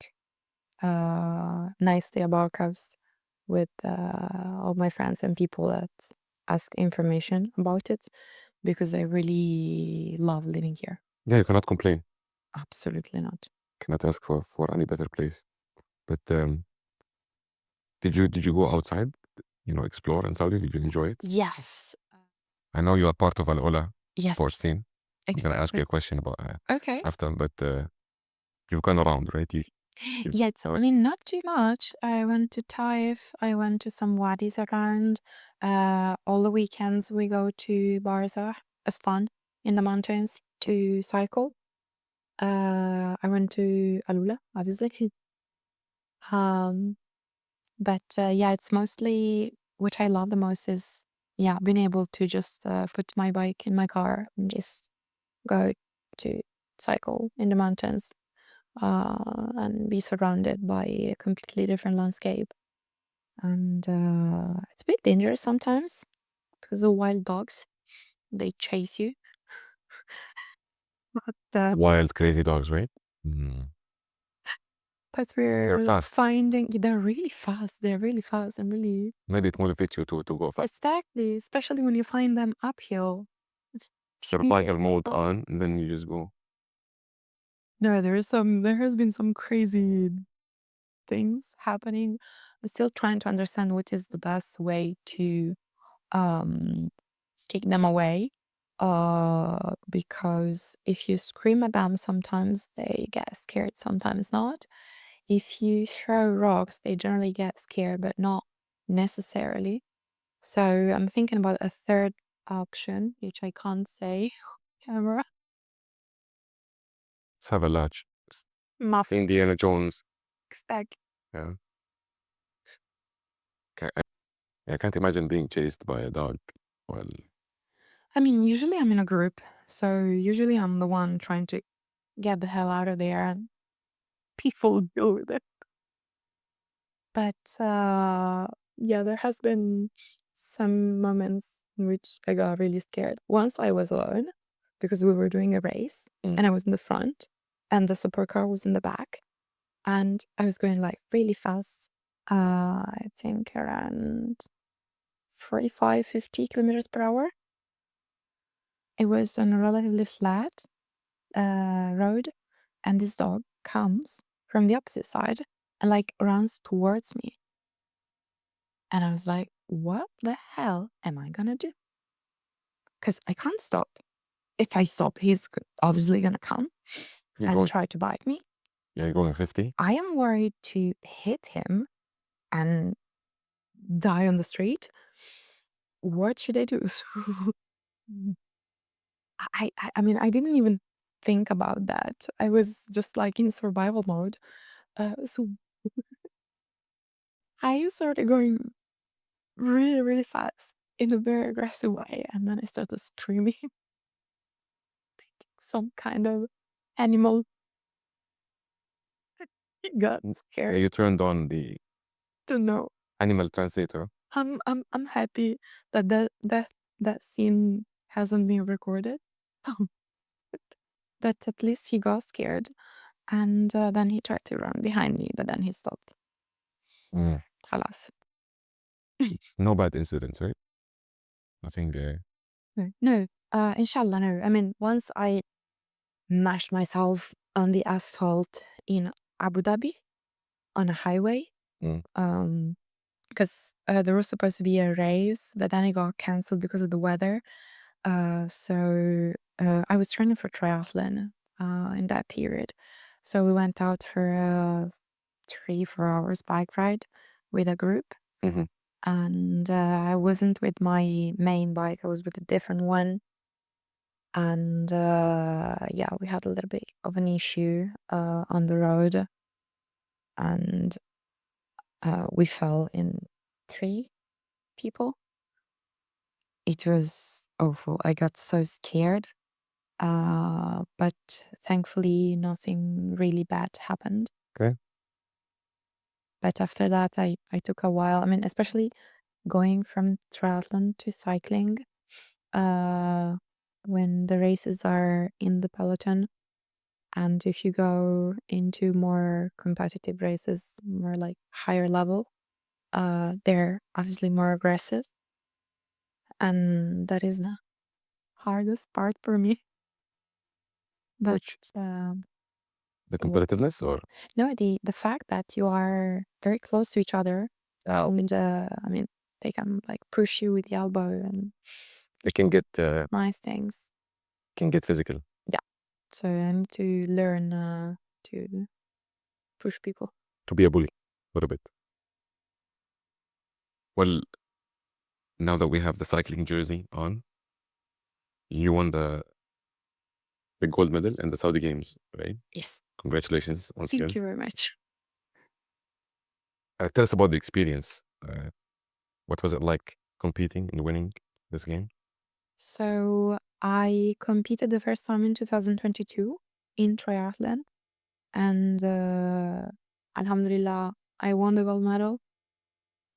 nicely about KAUST with all my friends and people that ask information about it because I really love living here. Yeah, you cannot complain. Absolutely not. Cannot ask for any better place. But did you go outside? Explore in Saudi? Did you enjoy it? Yes. I know you are part of Al-Ola Yes. sports team. I'm gonna ask you a question about Okay. after, but you've gone around, right? Yeah, not too much. I went to Taif, I went to some wadis around. All the weekends we go to Barzah as fun in the mountains to cycle. I went to Alula, obviously. But yeah, it's mostly what I love the most is being able to just put my bike in my car and just go to cycle in the mountains. and be surrounded by a completely different landscape. And it's a bit dangerous sometimes because the wild dogs, they chase you. But Wild, crazy dogs, right? Mm. but They're we're fast. finding they're really fast. They're really fast and really Maybe it motivates you to go fast. exactly, especially when you find them uphill. Survival mode on, and then you just go. No, there has been some crazy things happening. I'm still trying to understand what is the best way to take them away. Because if you scream at them, sometimes they get scared, sometimes not. If you throw rocks, they generally get scared, but not necessarily. So I'm thinking about a third option, which I can't say on camera. Let's have a lunch. Muff Indiana Jones. stack. Yeah. I can't imagine being chased by a dog. Well, I mean, usually I'm in a group, so usually I'm the one trying to get the hell out of there and people deal with it. But yeah, there has been some moments in which I got really scared. Once I was alone because we were doing a race and I was in the front and the support car was in the back and I was going like really fast. I think around 45, 50 kilometers per hour. It was on a relatively flat road and this dog comes from the opposite side and like runs towards me. And I was like, what the hell am I gonna do? Because I can't stop. If I stop, he's obviously gonna come and try to bite me. you're going 50? I am worried to hit him and die on the street. What should I do? I mean, I didn't even think about that. I was just like in survival mode. So I started going really, really fast in a very aggressive way. And then I started screaming. Some kind of animal got Yeah, scared. you turned on the Don't know. animal translator. I'm happy that that scene hasn't been recorded. But at least he got scared. And then he tried to run behind me, but then he stopped. Mm. Halas. No bad incidents, right? Nothing. No, inshallah, no. I mean, once I mashed myself on the asphalt in Abu Dhabi on a highway. Because there was supposed to be a race, but then it got cancelled because of the weather. So I was training for triathlon in that period. So we went out for a 3-4 hours bike ride with a group. Mhm. And I wasn't with my main bike, I was with a different one. And yeah, we had a little bit of an issue on the road. And we fell in 3 people. It was awful. I got so scared. But thankfully nothing really bad happened. Okay. But after that I took a while. I mean, especially going from triathlon to cycling, when the races are in the peloton, and if you go into more competitive races, more like higher level, they're obviously more aggressive. And that is the hardest part for me. But Which the competitiveness, or no, the fact that you are very close to each other, and I mean, they can like push you with the elbow and it can get nice things. physical. So I need to learn to push people. To be a bully, a little bit. Well, now that we have the cycling jersey on, you won the gold medal in the Saudi Games, right? Yes. Congratulations once Thank again. you very much. Tell us about the experience. What was it like competing and winning this game? So I competed the first time in 2022 in triathlon. and Alhamdulillah, I won the gold medal.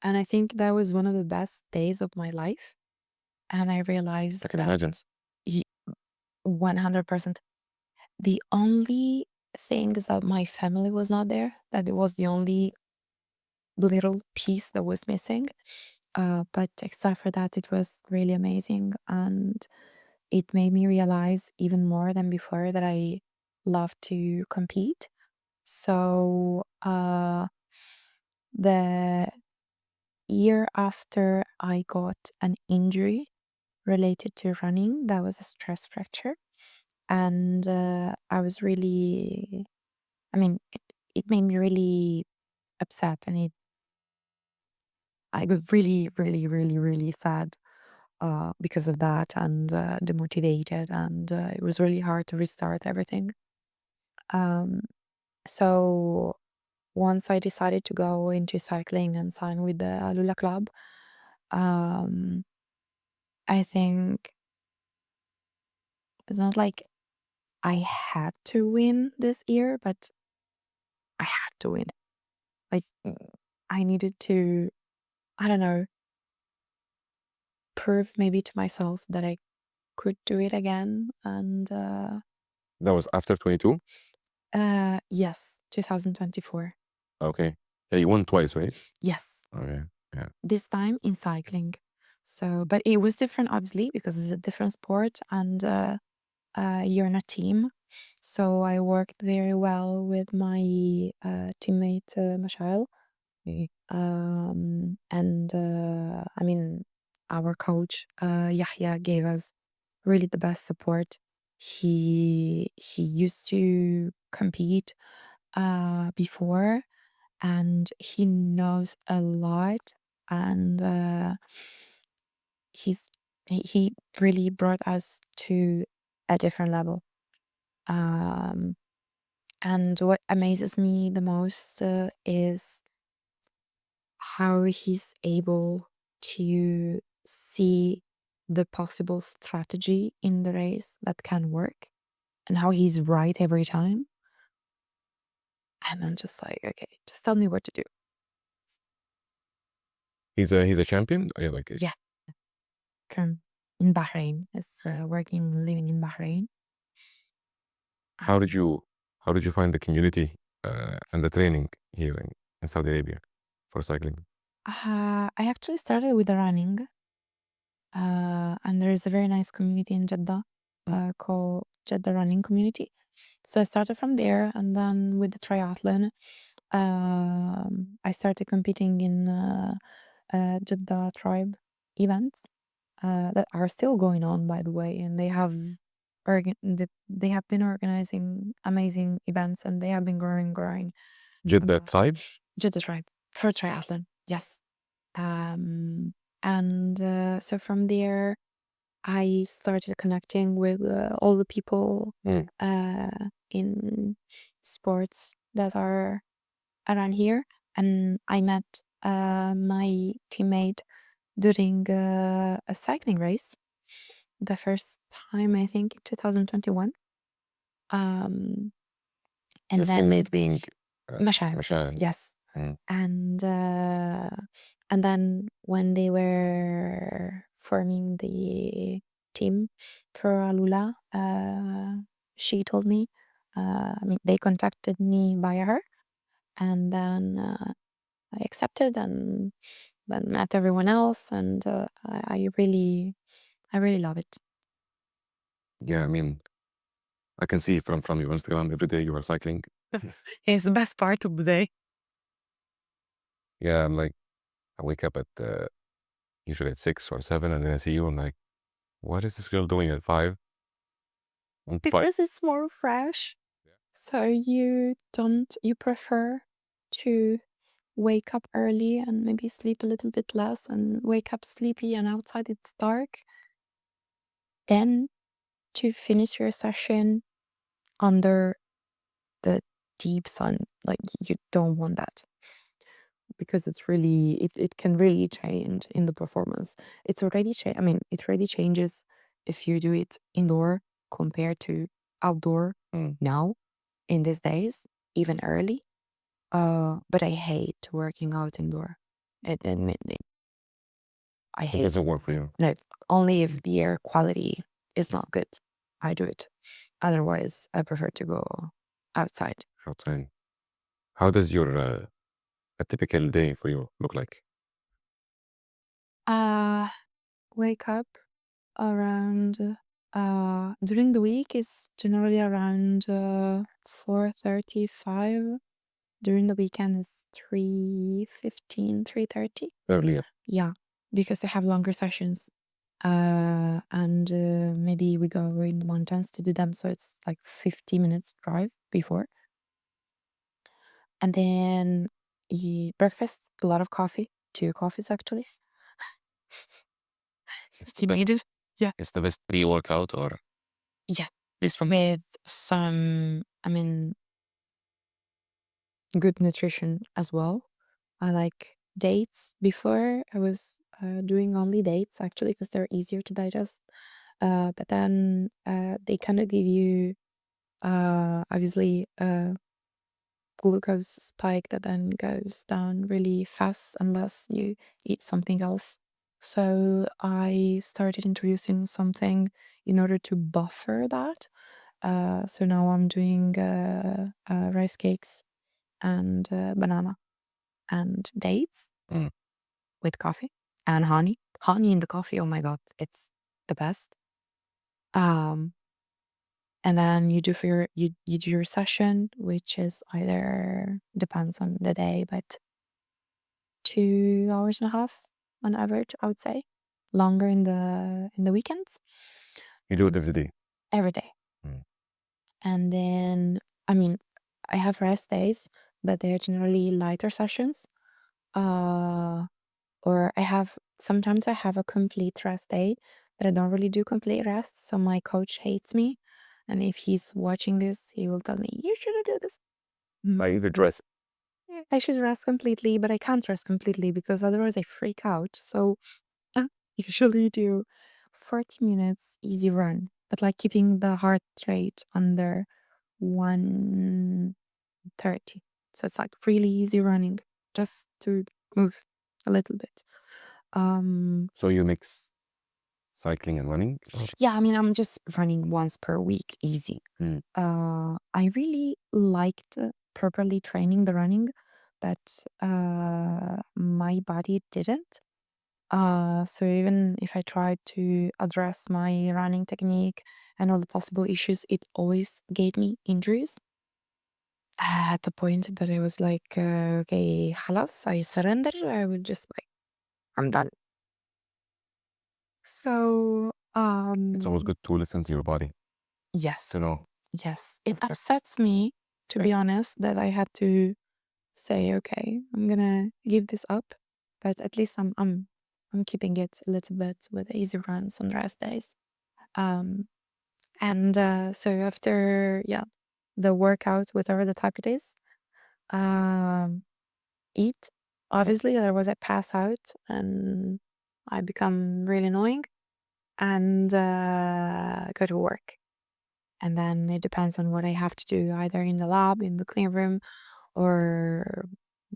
And I think that was one of the best days of my life. And I realized I can that imagine. 100%. The only thing is that my family was not there, that it was the only little piece that was missing. But except for that, it was really amazing. And it made me realize even more than before that I love to compete. So the year after I got an injury related to running, that was a stress fracture. And I was really, I mean, it made me really upset, and I got really, really, really, really sad because of that, and demotivated, and it was really hard to restart everything. So once I decided to go into cycling and sign with the Alula Club, I think it's not like I had to win this year, but I had to win. Like, I needed to, I don't know, prove maybe to myself that I could do it again. And That was after 22? yes, 2024. Okay. Yeah, you won twice, right? Yes, Okay. Yeah. this time in cycling. So, but it was different, obviously, because it's a different sport, and you're in a team. So I worked very well with my teammate Mashal. And I mean, our coach Yahya gave us really the best support. He used to compete before, and he knows a lot, and he really brought us to a different level. And what amazes me the most is how he's able to see the possible strategy in the race that can work, and how he's right every time. And I'm just like, okay, just tell me what to do. He's a champion? Oh, yeah, like Yes. In Bahrain. Is working, living in Bahrain. how did you find the community and the training here in Saudi Arabia for cycling? I actually started with the running, and there is a very nice community in Jeddah called Jeddah Running Community. So I started from there, and then with the triathlon, I started competing in Jeddah Tribe events that are still going on, by the way, and they have been organizing amazing events, and they have been growing. Jeddah Tribe? Jeddah Tribe for triathlon, yes. And so from there, I started connecting with all the people in sports that are around here, and I met my teammate during a cycling race, the first time, I think, in 2021. And Your then teammate being Mashal, Mashal. yes. And then when they were forming the team for Alula, she told me, I mean, they contacted me via her, and then I accepted, and then met everyone else, and I really love it. Yeah, I mean, I can see from your Instagram every day you are cycling. It's the best part of the day. Yeah, I'm like, I wake up at usually at 6 or 7, and then I see you. I'm like, what is this girl doing at 5? Because it's more fresh. So you prefer to wake up early and maybe sleep a little bit less, and wake up sleepy and outside it's dark, then to finish your session under the deep sun. Like, you don't want that, because it's really, it can really change in the performance. It's already I mean, it already changes if you do it indoor compared to outdoor now in these days. even early. But I hate working out indoor. I It hate doesn't work for you. no, only if the air quality is not good. I do it. Otherwise, I prefer to go outside. Outside. How does your a typical day for you look like? Wake up around during the week is generally around 4:35. During the weekend is 3:15, 3:30. Earlier. Yeah, because I have longer sessions. And maybe we go in the mountains to do them, so it's like 50 minutes drive before. And then eat breakfast, a lot of coffee, 2 coffees actually. Estimated. Yeah. It's the best pre-workout or Yeah. This with some, good nutrition as well. I like dates. Before I was doing only dates actually because they're easier to digest. But then they kind of give you obviously glucose spike that then goes down really fast unless you eat something else. So I started introducing something in order to buffer that. So now I'm doing rice cakes and banana and dates Mm. with coffee and honey. Honey in the coffee, oh my god, it's the best. And then you do you do your session, which is either depends on the day, but 2 hours and a half on average, I would say. Longer in the weekends. you do it every day. Every day. Mm. And then I have rest days, but they're generally lighter sessions. Or sometimes I have a complete rest day, but I don't really do complete rest, so my coach hates me. And if he's watching this, he will tell me, you shouldn't do this. I even dress. I should rest completely, but I can't rest completely because otherwise I freak out. So I usually do 40 minutes easy run, but like keeping the heart rate under 130. So it's like really easy running just to move a little bit. So you mix cycling and running? Or? Yeah, I'm just running once per week, easy. Mm. I really liked properly training the running, but my body didn't. So even if I tried to address my running technique and all the possible issues, it always gave me injuries. At the point that I was like, okay, halas, I surrender. I would just like, I'm done. So, It's always good to listen to your body yes, to know. yes, it upsets me, to be honest, that I had to say, okay, I'm gonna give this up, but at least I'm keeping it a little bit with easy runs on rest days. And so after the workout, whatever the type it is, eat. Obviously, otherwise I pass out and I become really annoying, and go to work. And then it depends on what I have to do, either in the lab, in the clean room, or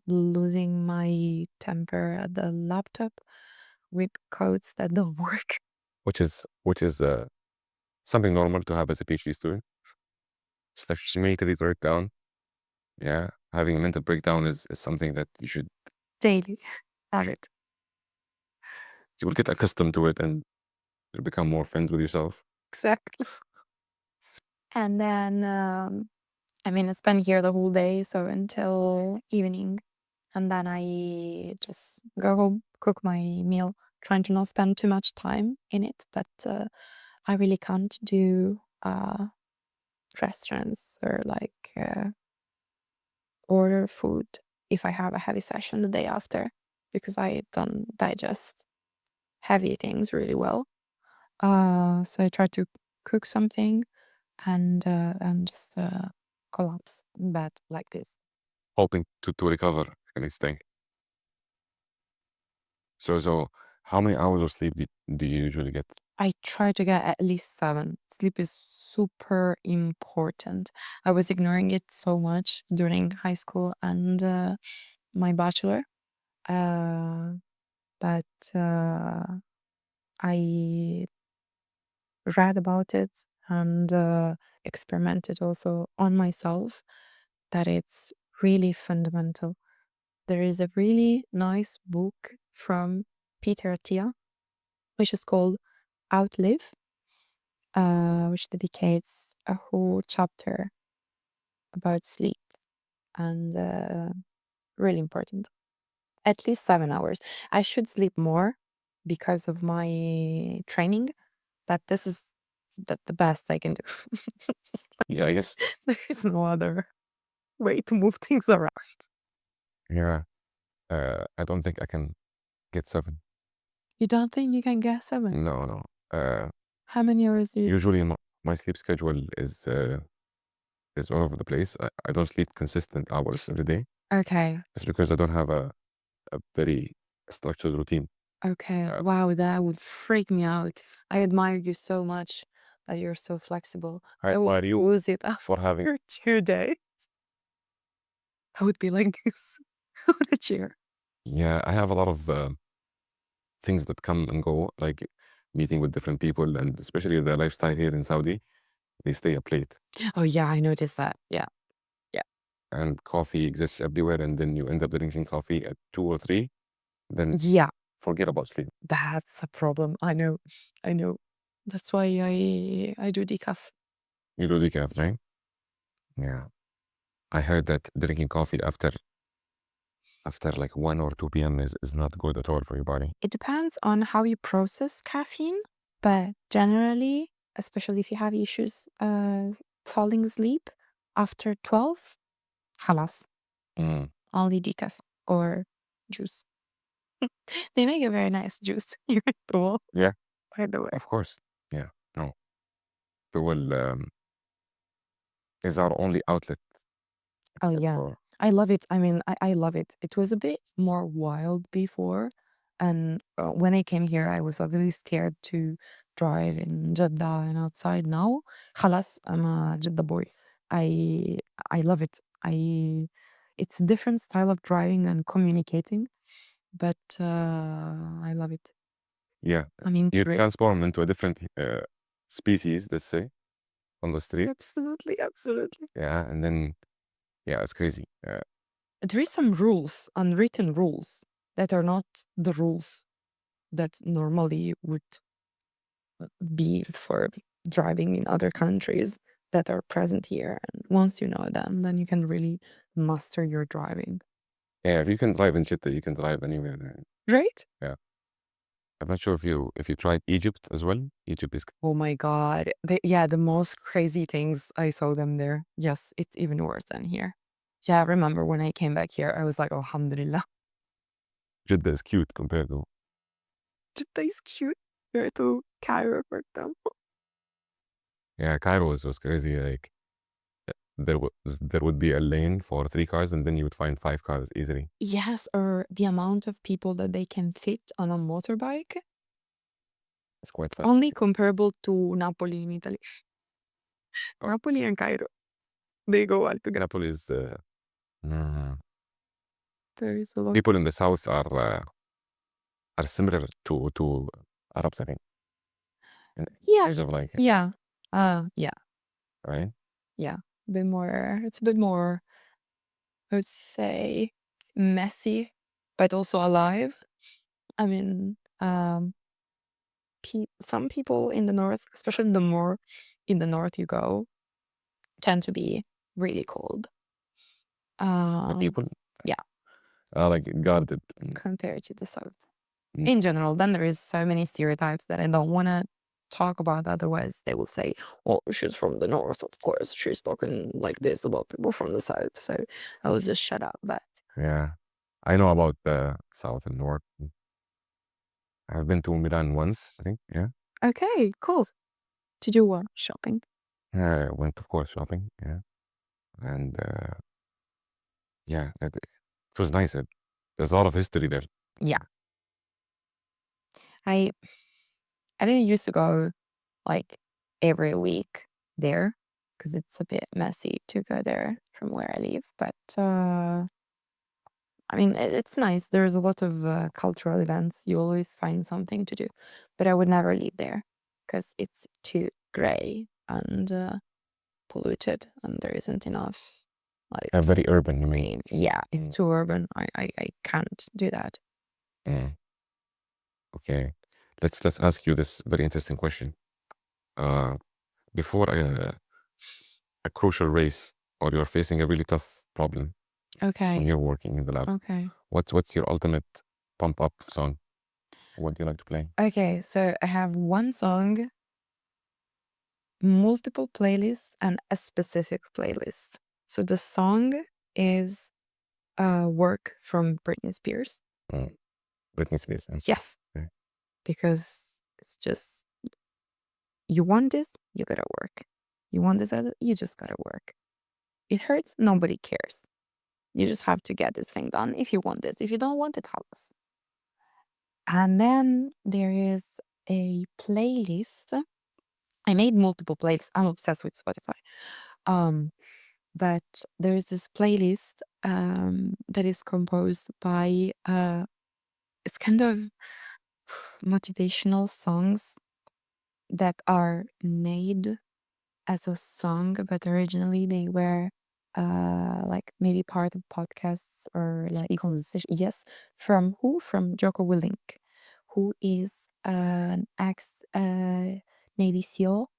losing my temper at the laptop with codes that don't work. Which is something normal to have as a PhD student. Just like mentally breakdown. Yeah, having a mental breakdown is something that you should Daily. Have it. you will get accustomed to it and you'll become more friends with yourself. Exactly. And then I spend here the whole day, so until evening. And then I just go home, cook my meal, trying to not spend too much time in it. But I really can't do restaurants or like order food if I have a heavy session the day after, because I don't digest heavy things really well. So I try to cook something and just collapse in bed like this. Hoping to recover the next day. So how many hours of sleep do you usually get? I try to get at least 7. Sleep is super important. I was ignoring it so much during high school and my bachelor. But I read about it and experimented also on myself that it's really fundamental. There is a really nice book from Peter Attia, which is called Outlive, which dedicates a whole chapter about sleep and really important. At least 7 hours. I should sleep more because of my training, but this is the best I can do. Yeah, I guess. There is no other way to move things around. Yeah. I don't think I can get 7. You don't think you can get 7? No. How many hours do you Usually my sleep schedule is all over the place. I don't sleep consistent hours every day. Okay. It's because I don't have a very structured routine. Okay. Wow, that would freak me out. I admire you so much that you're so flexible. I would admire you lose it for having. after 2 days. I would be like this on a chair. Yeah, I have a lot of things that come and go, like meeting with different people, and especially the lifestyle here in Saudi, they stay up late. Oh yeah, I noticed that. Yeah. And coffee exists everywhere, and then you end up drinking coffee at 2 or 3, then Yeah, forget about sleep. that's a problem. I know. That's why I do decaf. You do decaf, right? Yeah. I heard that drinking coffee after like 1 or 2 p.m. is not good at all for your body. It depends on how you process caffeine, but generally, especially if you have issues falling asleep after 12, halas, Mm. only decaf or juice. They make a very nice juice here at the wall. Yeah. By the way. Of course. Yeah. No. The well is our only outlet. Oh except yeah, for- I love it. I mean, I love it. It was a bit more wild before, and when I came here, I was obviously scared to drive in Jeddah and outside. Now, halas, I'm a Jeddah boy. I I love it. It's a different style of driving and communicating, but I love it. Yeah. I mean, You transform into a different species, let's say, on the street. absolutely. Yeah. And then, yeah, it's crazy. There is some rules, unwritten rules, that are not the rules that normally would be for driving in other countries that are present here. And once you know them, then you can really master your driving. Yeah, if you can drive in Jeddah, you can drive anywhere. Right? I'm not sure if you tried Egypt as well. Egypt is Oh my God. The most crazy things, I saw them there. Yes, it's even worse than here. Yeah, I remember when I came back here, I was like, alhamdulillah. Jeddah is cute compared to. Jeddah is cute compared to Cairo, for example. Yeah, Cairo was crazy. Like there would be a lane for 3 cars, and then you would find 5 cars easily. Yes, or the amount of people that they can fit on a motorbike, It's quite fast. only comparable to Napoli in Italy. Napoli and Cairo, they go all together. Napoli is. There is a lot. People in the south are similar to Arabs, I think. In Yeah. terms of like, Yeah. Yeah. right? It's a bit more, I would say, messy, but also alive. I mean, some people in the north, especially the more in the north you go, tend to be really cold. The people. yeah. Are like guarded. Compared to the south. Mm. In general, then there is so many stereotypes that I don't want to talk about. Otherwise, they will say, "Oh, she's from the north. Of course, she's talking like this about people from the south." So I will just shut up. But Yeah, I know about the south and north. I've been to Milan once, I think. Yeah. okay, cool. To do what? Shopping. I went, of course, shopping. Yeah. And yeah, it was nice. There's a lot of history there. Yeah. I I didn't used to go like every week there because it's a bit messy to go there from where I live. But I mean, it's nice. There's a lot of cultural events. You always find something to do. But I would never live there because it's too gray and polluted, and there isn't enough. Like, Very urban, you mean? yeah, it's too urban. I can't do that. Mm. Okay, let's ask you this very interesting question. Before a crucial race, or you're facing a really tough problem when Okay. you're working in the lab, Okay. what's your ultimate pump up song? What do you like to play? Okay. So I have one song, multiple playlists, and a specific playlist. So the song is Work from Britney Spears. Britney Spears. Yes. Okay. Because it's just, you want this, you gotta work. You want this other, you just gotta work. It hurts, nobody cares. You just have to get this thing done if you want this. If you don't want it, tell us. And then there is a playlist. I made multiple playlists. I'm obsessed with Spotify. But there is this playlist that is composed by it's kind of motivational songs that are made as a song, but originally they were like maybe part of podcasts or like conversation. Yes, from who? From Joko Willink, who is an ex Navy SEAL.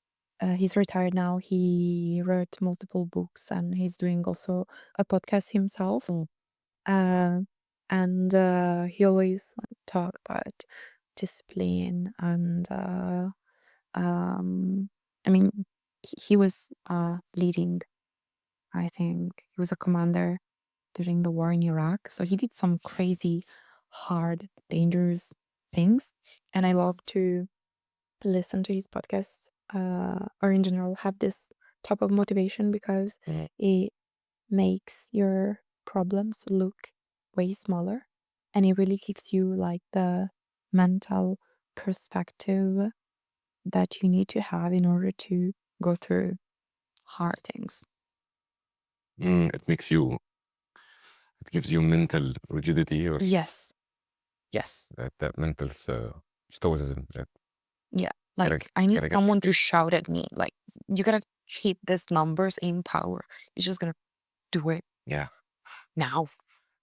He's retired now. He wrote multiple books and he's doing also a podcast himself. And he always talk about discipline and I mean he was leading, I think he was a commander during the war in Iraq, so he did some crazy hard dangerous things, and I love to listen to his podcasts or in general have this type of motivation because it makes your problems look way smaller, and it really gives you like the mental perspective that you need to have in order to go through hard things. It gives you mental rigidity, or Yes. that mental stoicism. Yeah. Like I need someone to shout at me, like, you gotta hit these numbers in power. You're just gonna do it. Yeah. Now.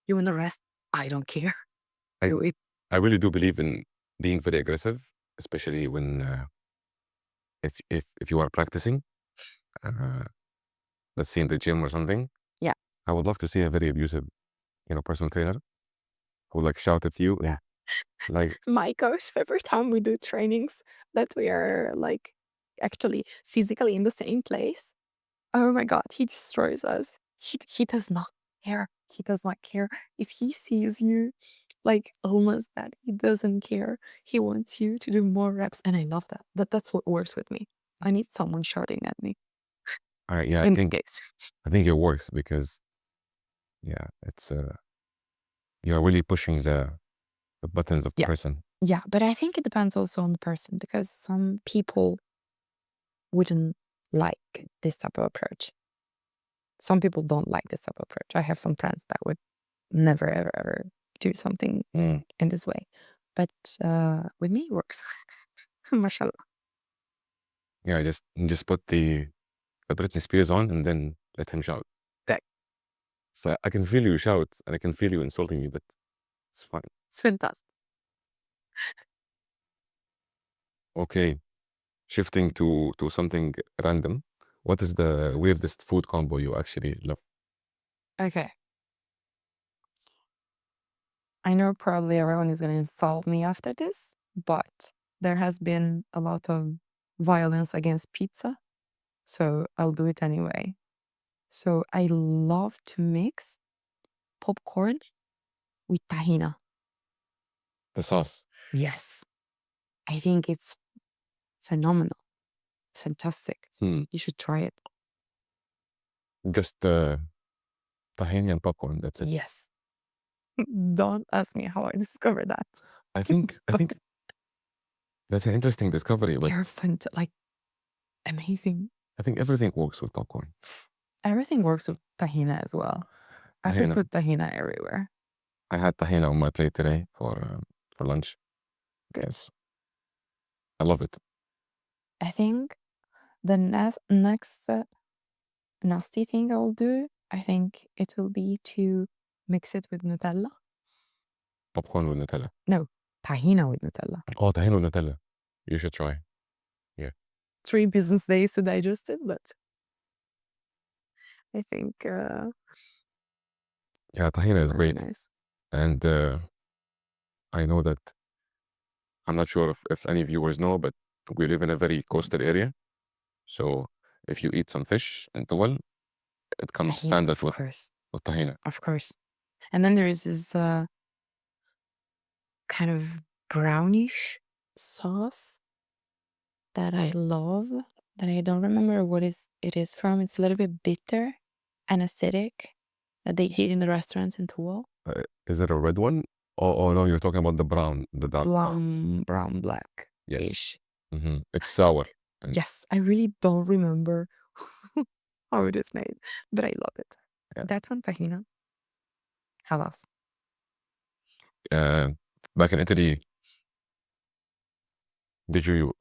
You want the rest? I don't care. Do it. I really do believe in being very aggressive, especially when if you are practicing, let's say in the gym or something. Yeah. I would love to see a very abusive, personal trainer who like shout at you. Yeah. Like My coach, every time we do trainings that we are like actually physically in the same place, oh my God, he destroys us. He does not care. He does not care if he sees you like almost that. He doesn't care. He wants you to do more reps, and I love that. That's what works with me. I need someone shouting at me. yeah, I think it works because it's you're really pushing the buttons of the person. Yeah, but I think it depends also on the person because some people wouldn't like this type of approach. Some people don't like this type of approach. I have some friends that would never ever do something in this way, but with me it works. Mashallah. Yeah, just put the Britney Spears on and then let him shout. So I can feel you shout and I can feel you insulting me, but it's fine. It's fantastic. Okay, shifting to something random. What is the weirdest food combo you actually love? Okay. I know probably everyone is going to insult me after this, but there has been a lot of violence against pizza, so I'll do it anyway. So I love to mix popcorn with tahina. The sauce. Yes. I think it's phenomenal. Fantastic. You should try it. Just tahini and popcorn, that's it. Yes. Don't ask me how I discovered that. I think That's an interesting discovery, but They're fun, like amazing. I think everything works with popcorn. Everything works with tahina as well. I could Tahina. put tahina everywhere. I had tahina on my plate today for lunch. Yes, I love it. I think the next nasty thing I'll do, I think it will be to mix it with Nutella. Popcorn with Nutella. No, tahina with Nutella. Oh, tahina with Nutella. You should try. 3 business days to digest it, but I think Yeah, tahina is very great. nice. And I know that, I'm not sure if any viewers know, but we live in a very coastal area. So if you eat some fish and towel, it comes Tahina, standard of with course, tahina. of course. And then there is this kind of brownish sauce that I love, that I don't remember what it is from. It's a little bit bitter and acidic that they eat in the restaurants in Tuval. Is it a red one? Oh no, you're talking about the brown, the dark. Brown, black-ish. Yes. It's sour. And Yes, I really don't remember how it is made, but I love it. Yeah. That one, tahina. Halas. Back in Italy, did you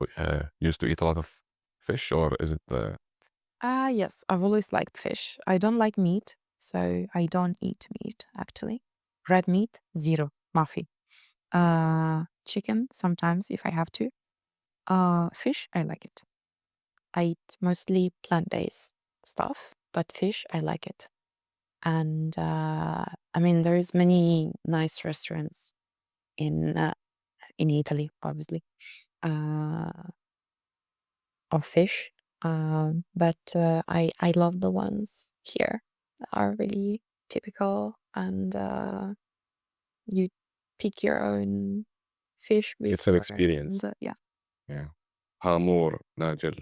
used to eat a lot of fish, or is it Yes, I've always liked fish. I don't like meat, so I don't eat meat, actually. Red meat, zero. Mafi. Chicken, sometimes if I have to. Fish, I like it. I eat mostly plant-based stuff, but fish, I like it. And I mean, there's many nice restaurants in Italy, obviously, of fish. But I love the ones here that are really typical, and you pick your own fish it's an before, experience? and yeah. Yeah. Hamur, Nigel,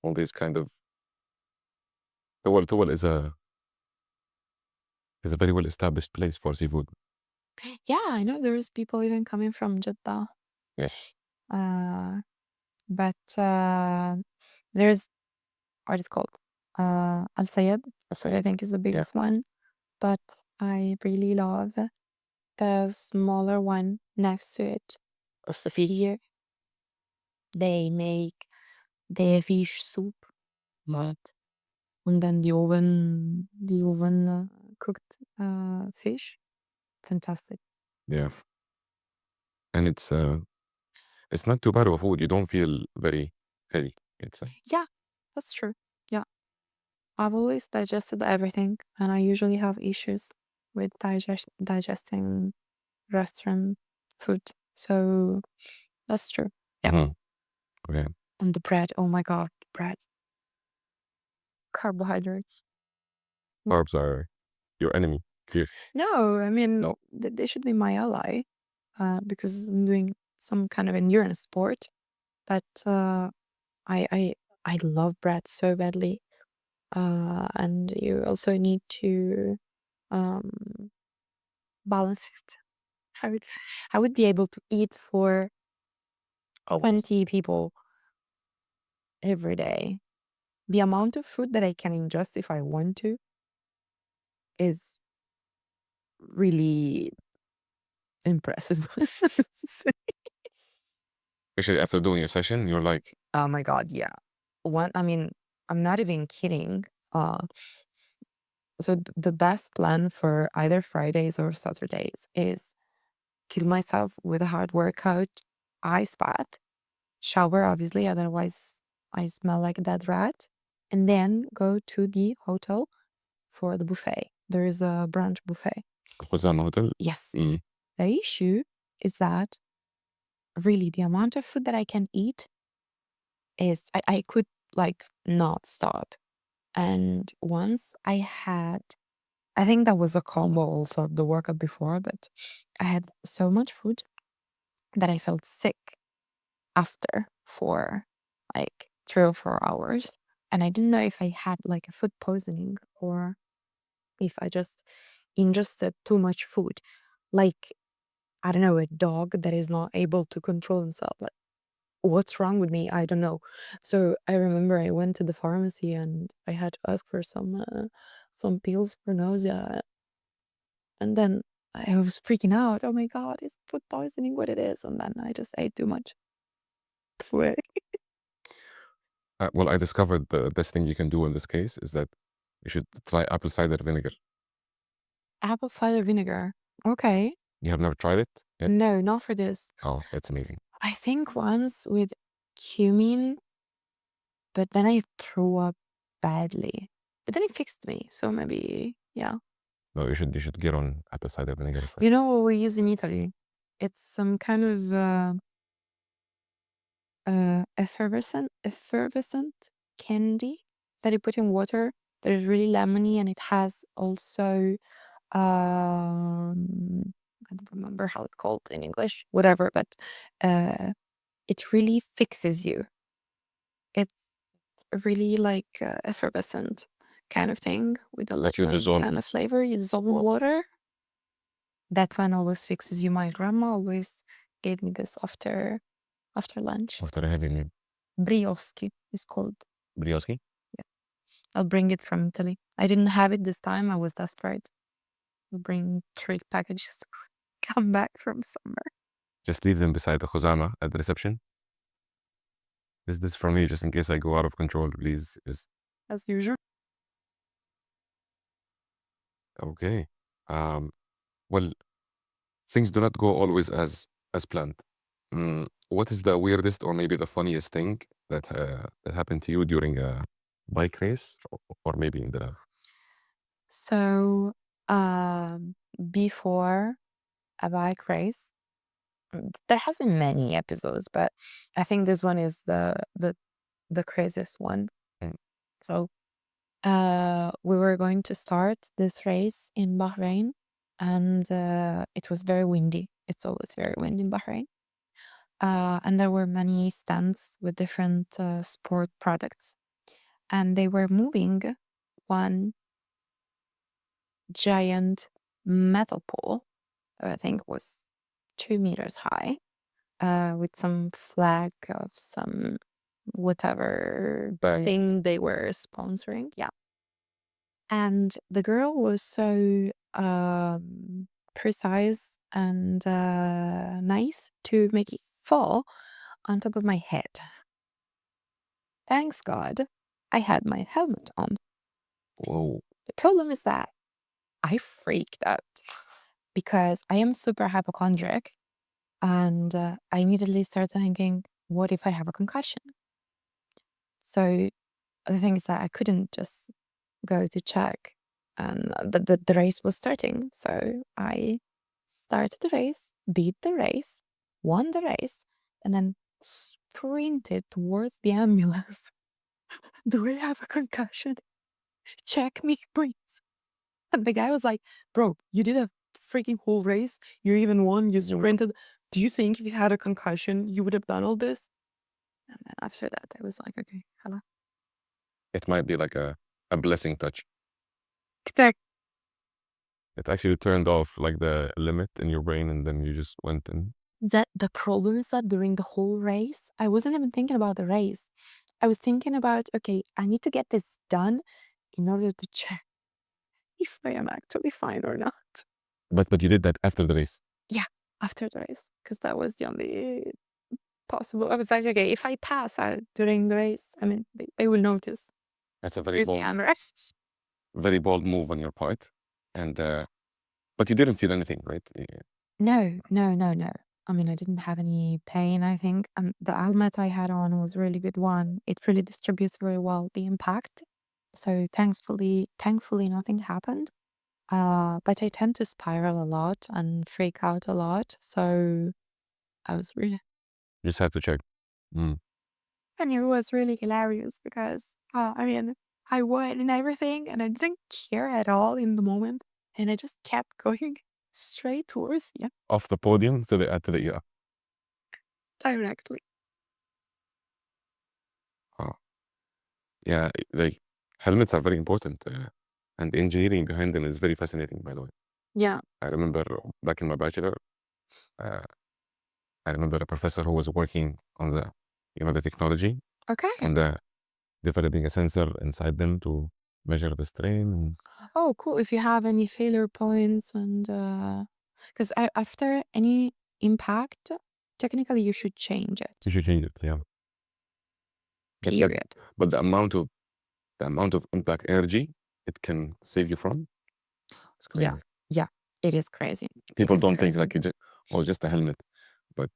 all these kind of. Tuwal is a very well established place for seafood. Yeah, I know there's people even coming from Jeddah. Yes. But there's what it's called, Al Sayed, I think is the biggest one. But I really love the smaller one next to it, Safir. They make the fish soup, but and then the oven cooked fish, fantastic. Yeah. And it's not too bad of a food. You don't feel very heavy. It's Yeah, that's true. Yeah, I've always digested everything, and I usually have issues with digesting restaurant food. So that's true. Yeah. Okay. And the bread, oh my God, the bread. Carbohydrates. Carbs are your enemy here. No, I mean, No. they should be my ally because I'm doing some kind of endurance sport. But I love bread so badly. And you also need to balance it. I would be able to eat for 20 people every day. The amount of food that I can ingest if I want to is really impressive. Especially after doing a session, you're like, Oh my God, yeah. I mean, I'm not even kidding. So the best plan for either Fridays or Saturdays is kill myself with a hard workout, ice bath, shower, obviously, otherwise I smell like a dead rat, and then go to the hotel for the buffet. There is a brunch buffet. Hosan Hotel. Yes. The issue is that really the amount of food that I can eat is I could like not stop. And once I think that was a combo also of the workout before, but I had so much food that I felt sick after for like 3 or 4 hours. And I didn't know if I had like a food poisoning or if I just ingested too much food. Like, I don't know, a dog that is not able to control himself. But what's wrong with me? I don't know. So I remember I went to the pharmacy and I had to ask for some pills for nausea. And then I was freaking out. Oh my God, is food poisoning what it is? And then I just ate too much. Well, I discovered the best thing you can do in this case is that you should try apple cider vinegar. Apple cider vinegar. Okay. You have never tried it? Yeah. No, not for this. Oh, it's amazing. I think once with cumin, but then I threw up badly. But then it fixed me. So maybe, yeah. No, you should get on apple cider vinegar first. You know what we use in Italy? It's some kind of effervescent candy that you put in water that is really lemony, and it has also I don't remember how it's called in English, whatever, but it really fixes you. It's really like effervescent kind of thing with a little kind of flavor. You dissolve in water. That one always fixes you. My grandma always gave me this after lunch. After a heavy meal. Brioschi is called. Brioschi? Yeah. I'll bring it from Italy. I didn't have it this time. I was desperate. I'll bring 3 packages to come back from somewhere. Just leave them beside the khuzama at the reception. This is for me, just in case I go out of control, please. As usual. Okay. Well, things do not go always as planned. What is the weirdest or maybe the funniest thing that happened to you during a bike race or maybe in the lab? So before a bike race, there has been many episodes, but I think this one is the craziest one. So we were going to start this race in Bahrain, and it was very windy. It's always very windy in Bahrain. And there were many stands with different sport products, and they were moving one giant metal pole that I think was 2 meters high, with some flag of some whatever thing they were sponsoring. Yeah. And the girl was so precise and nice to make it fall on top of my head. Thanks God, I had my helmet on. Whoa. The problem is that I freaked out because I am super hypochondriac, and I immediately started thinking, what if I have a concussion? So the thing is that I couldn't just go to check, and the race was starting. So I started the race, beat the race, won the race, and then sprinted towards the ambulance. Do I have a concussion? Check me, please. And the guy was like, bro, you did a freaking whole race. You even won. You sprinted. Do you think if you had a concussion, you would have done all this? And then after that, I was like, okay, hello. It might be like a blessing touch. It actually turned off like the limit in your brain, and then you just went in. That the problem is that during the whole race, I wasn't even thinking about the race. I was thinking about, okay, I need to get this done in order to check if I am actually fine or not. But you did that after the race? Yeah, after the race, because that was the only possible. I was like, okay, if I pass out during the race, I mean, they will notice. That's a very bold move on your part. And but you didn't feel anything, right? No. I mean, I didn't have any pain, I think. And the helmet I had on was a really good one. It really distributes very well the impact. So thankfully nothing happened. But I tend to spiral a lot and freak out a lot. So I was really... You just had to check. And it was really hilarious because, I mean, I won and everything, and I didn't care at all in the moment. And I just kept going straight towards the... Off the podium to the ER. Directly. Oh. Yeah, like helmets are very important, and the engineering behind them is very fascinating, by the way. Yeah. I remember back in my bachelor, I remember a professor who was working on the the technology, Okay. and developing a sensor inside them to measure the strain. Oh, cool. If you have any failure points and because after any impact, technically you should change it. You should change it, yeah. Period. But the amount of impact energy it can save you from, it's crazy. Yeah, it is crazy. People is don't think crazy. like just a helmet, but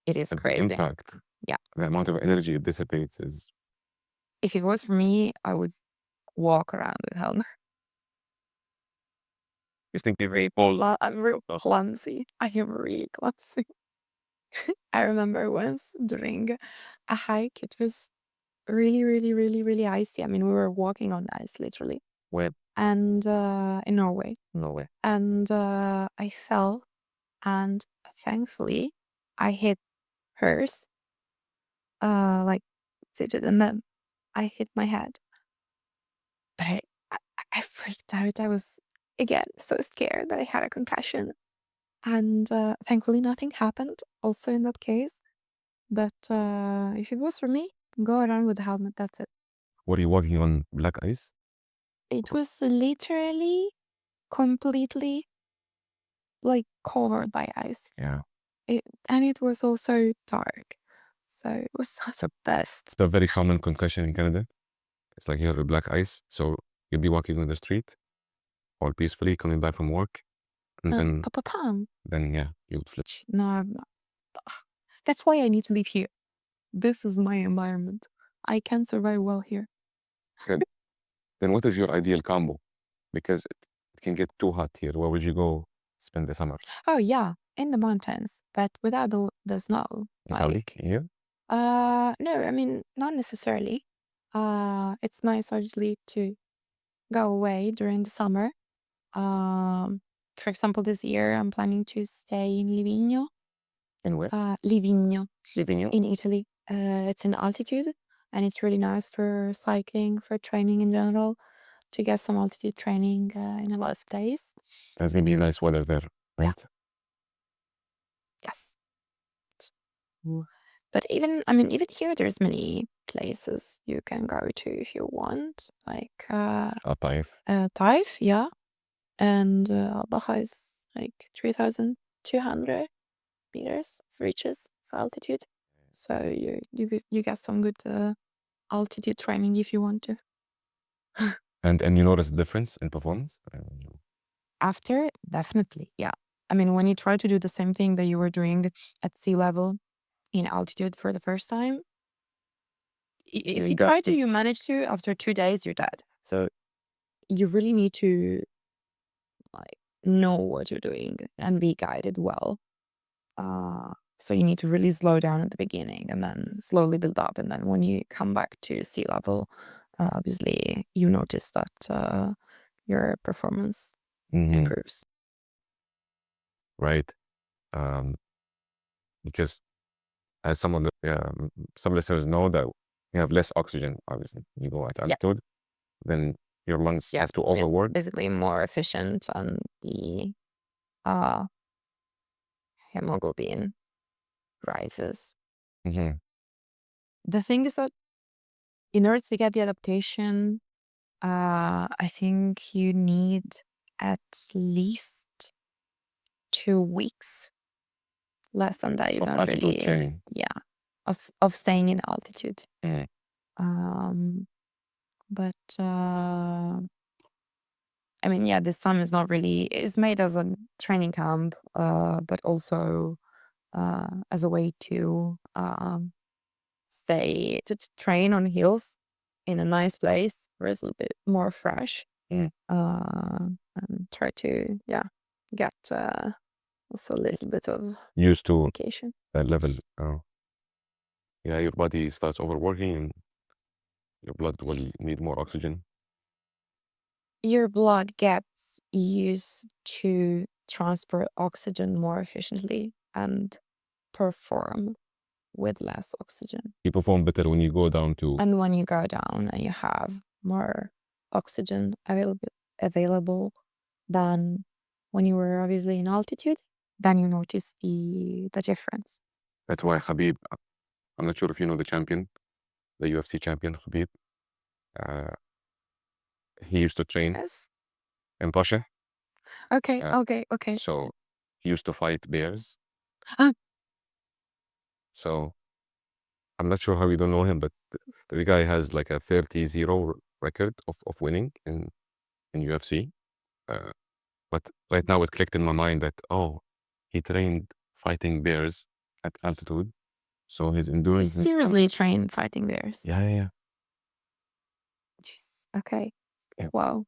It is the crazy. impact, Yeah. the amount of energy it dissipates is. If it was for me, I would walk around with helmet. You think I'm real clumsy. I am really clumsy. I remember once during a hike, it was really, really, really, really icy. I mean, we were walking on ice, literally. Where? And in Norway. Nowhere. And I fell, and thankfully, I hit hers, like seated, and then I hit my head. But I freaked out. I was again so scared that I had a concussion, and thankfully nothing happened. Also in that case, but if it was for me, go around with a helmet. That's it. Were you walking on black ice? It was literally completely like covered by ice. Yeah. And it was also dark. So it was not the best. It's a very common concussion in Canada. It's like you have a black ice, so you'll be walking on the street all peacefully coming back from work, and then yeah, you would flip. No, I'm not. That's why I need to live here. This is my environment. I can survive well here. Then what is your ideal combo? Because it can get too hot here. Where would you go spend the summer? Oh yeah, in the mountains, but without the snow. In Saudi here? No, I mean not necessarily. It's nice obviously to go away during the summer. For example, this year I'm planning to stay in Livigno. In where? Livigno Livigno? in Italy. It's in altitude, and it's really nice for cycling, for training in general, to get some altitude training in a lot of days. There's gonna be nice weather there, right? Yes. But even here, there's many places you can go to if you want, like Taif. Taif, yeah, and Baja is like 3,200 meters of reaches of altitude, so you get some good altitude training if you want to. And you notice the difference in performance? After, definitely, yeah. I mean, when you try to do the same thing that you were doing at sea level in altitude for the first time, if you try to, you manage to, after 2 days, you're dead. So you really need to like know what you're doing and be guided well. So you need to really slow down at the beginning and then slowly build up. And then when you come back to sea level, obviously you notice that your performance improves. Right. Because as some listeners know that you have less oxygen, obviously. You go at altitude, then your lungs have to overwork. Basically more efficient on the hemoglobin rises. The thing is that in order to get the adaptation, I think you need at least 2 weeks. Less than that, you Of don't altitude really, training. of staying in altitude. Mm. But I mean, yeah, this time is not really. It's made as a training camp, but also as a way to stay to train on hills in a nice place where it's a little bit more fresh. And try to get also a little bit of Used to vacation. that level. Yeah, your body starts overworking and your blood will need more oxygen. Your blood gets used to transport oxygen more efficiently and perform with less oxygen. You perform better when you go down to. And when you go down and you have more oxygen available than when you were obviously in altitude, then you notice the difference. That's why Habib I'm not sure if you know the champion, the UFC champion, Khabib. He used to train Yes. in Russia. Okay. Uh, Okay. So he used to fight bears. Ah. So I'm not sure how you don't know him, but the guy has like a 30-0 record of winning in UFC. But right now it clicked in my mind that, oh, he trained fighting bears at altitude. So his You endurance. seriously train fighting bears? Yeah. Jeez. Okay. Yeah. Wow.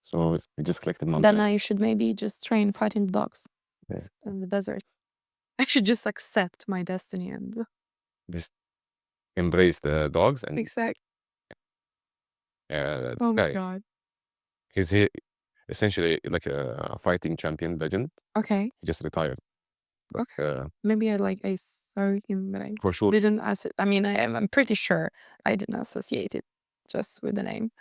So it just clicked in my Then mind. I should maybe just train fighting dogs Yeah. in the desert. I should just accept my destiny and Just embrace the dogs and exact. the Oh my guy. god. He's essentially like a fighting champion legend. Okay. He just retired. But, Maybe I saw him, but I for sure. didn't I mean, I'm pretty sure I didn't associate it just with the name.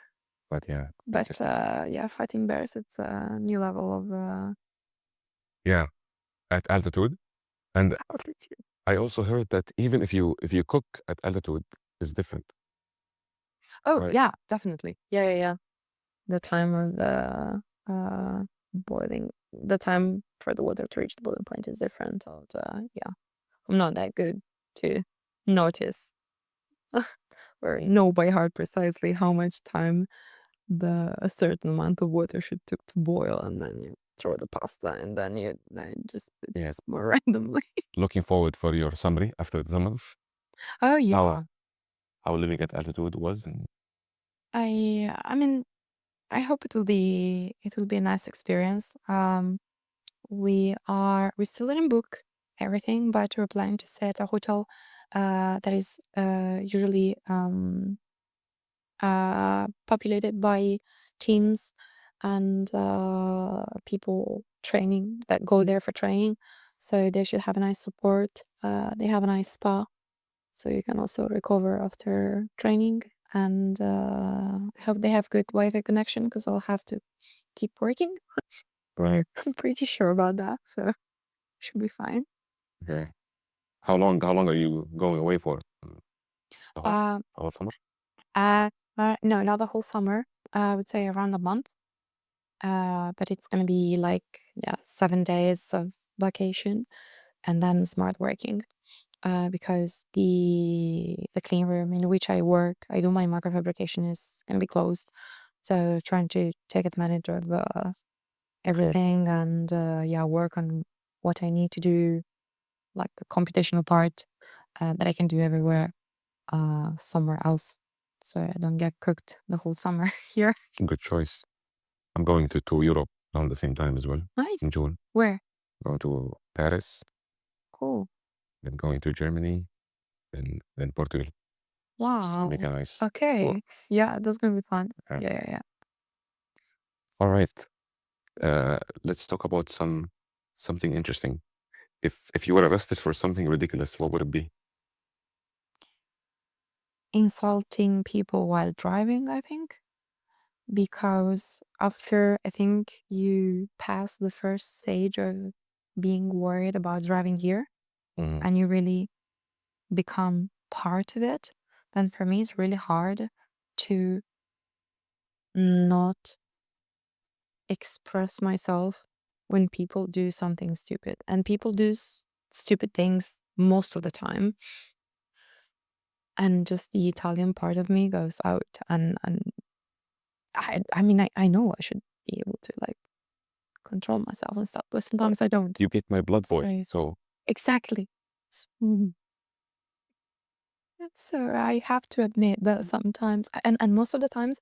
But yeah. But just- yeah, fighting bears, it's a new level of yeah. At altitude. And altitude. I also heard that even if you cook at altitude, it's different. Oh Right. yeah, definitely. Yeah. The time of the boiling, the time for the water to reach the boiling point is different. Yeah, I'm not that good to notice or know by heart precisely how much time a certain amount of water should took to boil, and then you throw the pasta, and then just Yeah. it's more randomly. Looking forward for your summary after the summer. Oh yeah, How living at altitude was. And I mean, I hope it will be a nice experience. We still didn't book everything, but we're planning to stay at a hotel that is usually populated by teams and people training that go there for training. So they should have a nice support. They have a nice spa, so you can also recover after training. And I hope they have good Wi-Fi connection because I'll have to keep working. right. I'm pretty sure about that, so should be fine. Okay. How long are you going away for? The whole summer? No, not the whole summer. I would say around a month. But it's gonna be 7 days of vacation and then smart working. Because the clean room in which I work, I do my microfabrication, is gonna be closed. So trying to take advantage of everything and work on what I need to do, like the computational part that I can do everywhere, somewhere else, so I don't get cooked the whole summer here. Good choice. I'm going to Europe around the same time as well Nice. in June. Where? Going to Paris, Cool. then going to Germany, then Portugal. Wow. Make a nice. Okay. tour. Yeah, that's gonna be fun. Yeah. Yeah. All right. Let's talk about something interesting. If you were arrested for something ridiculous, what would it be? Insulting people while driving, I think, because after I think you pass the first stage of being worried about driving here Mhm. and you really become part of it, then for me it's really hard to not express myself when people do something stupid. And people do stupid things most of the time. And just the Italian part of me goes out, and I mean I know I should be able to control myself and stuff, but sometimes I don't. You get my blood, boy. Right. So Exactly. So I have to admit that sometimes, and most of the times,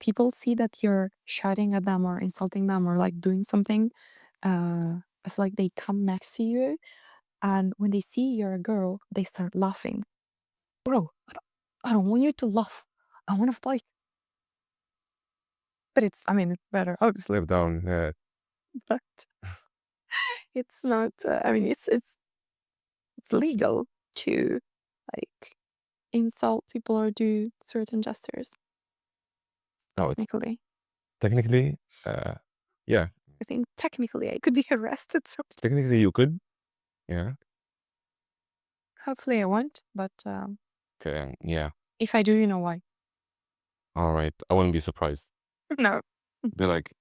people see that you're shouting at them or insulting them or doing something, it's like they come next to you, and when they see you're a girl, they start laughing. Bro, I don't want you to laugh. I want to fight. But it's better, obviously. live down. But it's not. It's legal to insult people or do certain gestures. No, it's Technically, technically, yeah. I think technically I could be arrested. So Technically, you could. Yeah. Hopefully I won't, but Okay, yeah. if I do, you know why. All right. I wouldn't be surprised. No. Be like,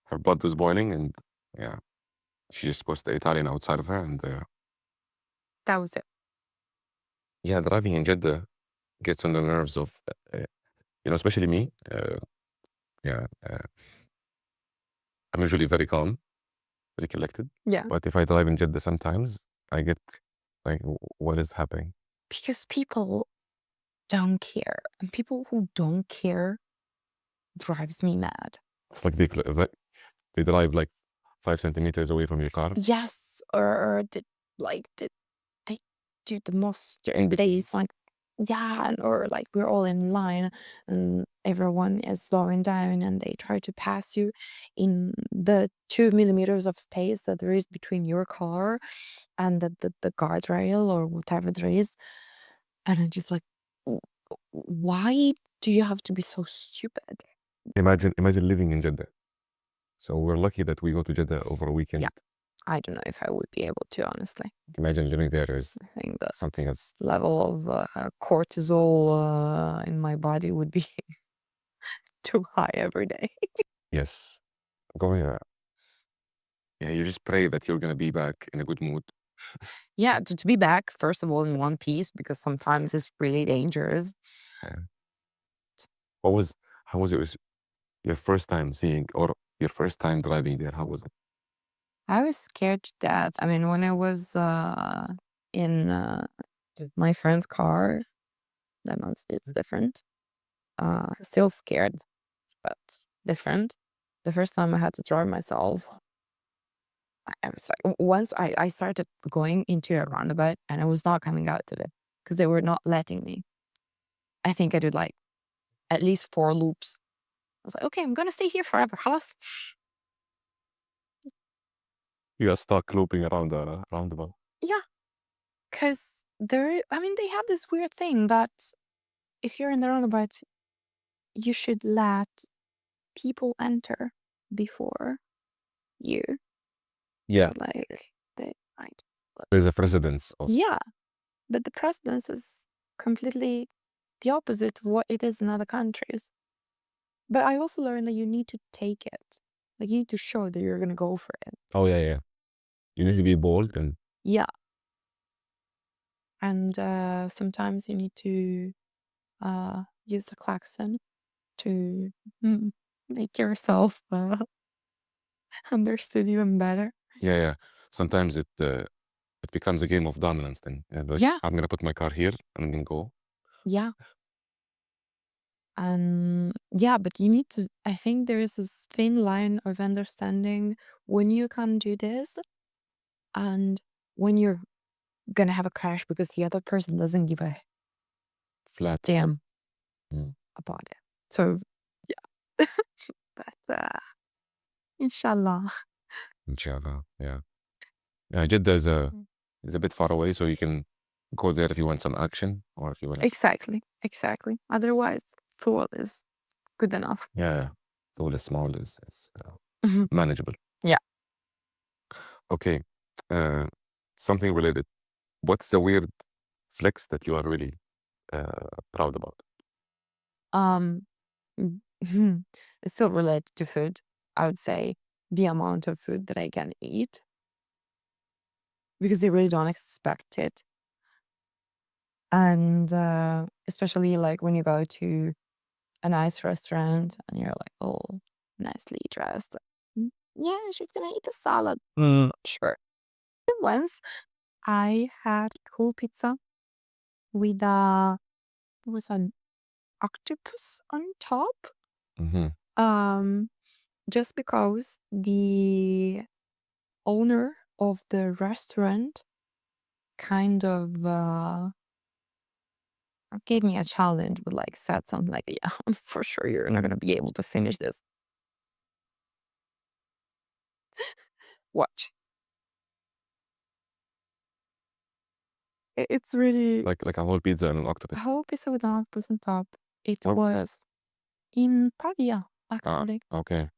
her blood was boiling, and yeah, she just pushed the Italian outside of her, and That was it. yeah, driving in Jeddah gets on the nerves of, especially me. Yeah, I'm usually very calm, very collected. Yeah. But if I drive in Jeddah, sometimes I get like, what is happening? Because people don't care. And people who don't care drives me mad. It's like they drive like 5 centimeters away from your car. Yes, or they do the most certain place, like, yeah, or like we're all in line and everyone is slowing down and they try to pass you in the 2 millimeters of space that there is between your car and the guardrail or whatever there is. And I'm just like, why do you have to be so stupid? Imagine living in Jeddah. So we're lucky that we go to Jeddah over a weekend. Yeah. I don't know if I would be able to, honestly. Imagine living there is I think the something that's level of cortisol in my body would be too high every day. yes. Going yeah, you just pray that you're gonna be back in a good mood. Yeah, to be back, first of all, in one piece, because sometimes it's really dangerous. How was it your first time seeing or your first time driving there? How was it? I was scared to death. I mean, when I was in my friend's car, then it's different. Still scared, but different. The first time I had to drive myself, I was like, once I started going into a roundabout and I was not coming out of it because they were not letting me. I think I did like at least 4 loops. I was like, okay, I'm gonna stay here forever. Halas. You got stuck looping around the roundabout. Yeah, because they have this weird thing that if you're in the roundabout, you should let people enter before you. Yeah. Like they might. There's a precedence of Yeah, but the precedence is completely the opposite of what it is in other countries. But I also learned that you need to take it. Like you need to show that you're gonna go for it. Oh yeah. You need to be bold and Yeah. And sometimes you need to use the klaxon to make yourself understood even better. yeah. Sometimes it becomes a game of dominance then. Like, Yeah. I'm gonna put my car here and I'm gonna go. Yeah. And yeah, but you need to, I think there is this thin line of understanding when you can do this and when you're gonna have a crash because the other person doesn't give a Flat. damn Mm. about it. So yeah. But inshallah. Inshallah. Yeah. Jeddah is a bit far away, so you can go there if you want some action or if you want. Exactly. Otherwise, Thor is good enough. Yeah. All is small is manageable. Yeah. Okay. Something related. What's the weird flex that you are really proud about? It's still related to food. I would say the amount of food that I can eat because they really don't expect it. And especially like when you go to a nice restaurant and you're like, oh, nicely dressed. Yeah, she's gonna eat a salad. Sure. Once I had cool pizza with was an octopus on top. Mm-hmm. Just because the owner of the restaurant kind of gave me a challenge, but like said something like, yeah, for sure you're not gonna be able to finish this. Watch. It's really Like a whole pizza and an a octopus. whole pizza with an octopus on top. It What? was in Pavia, actually. Okay.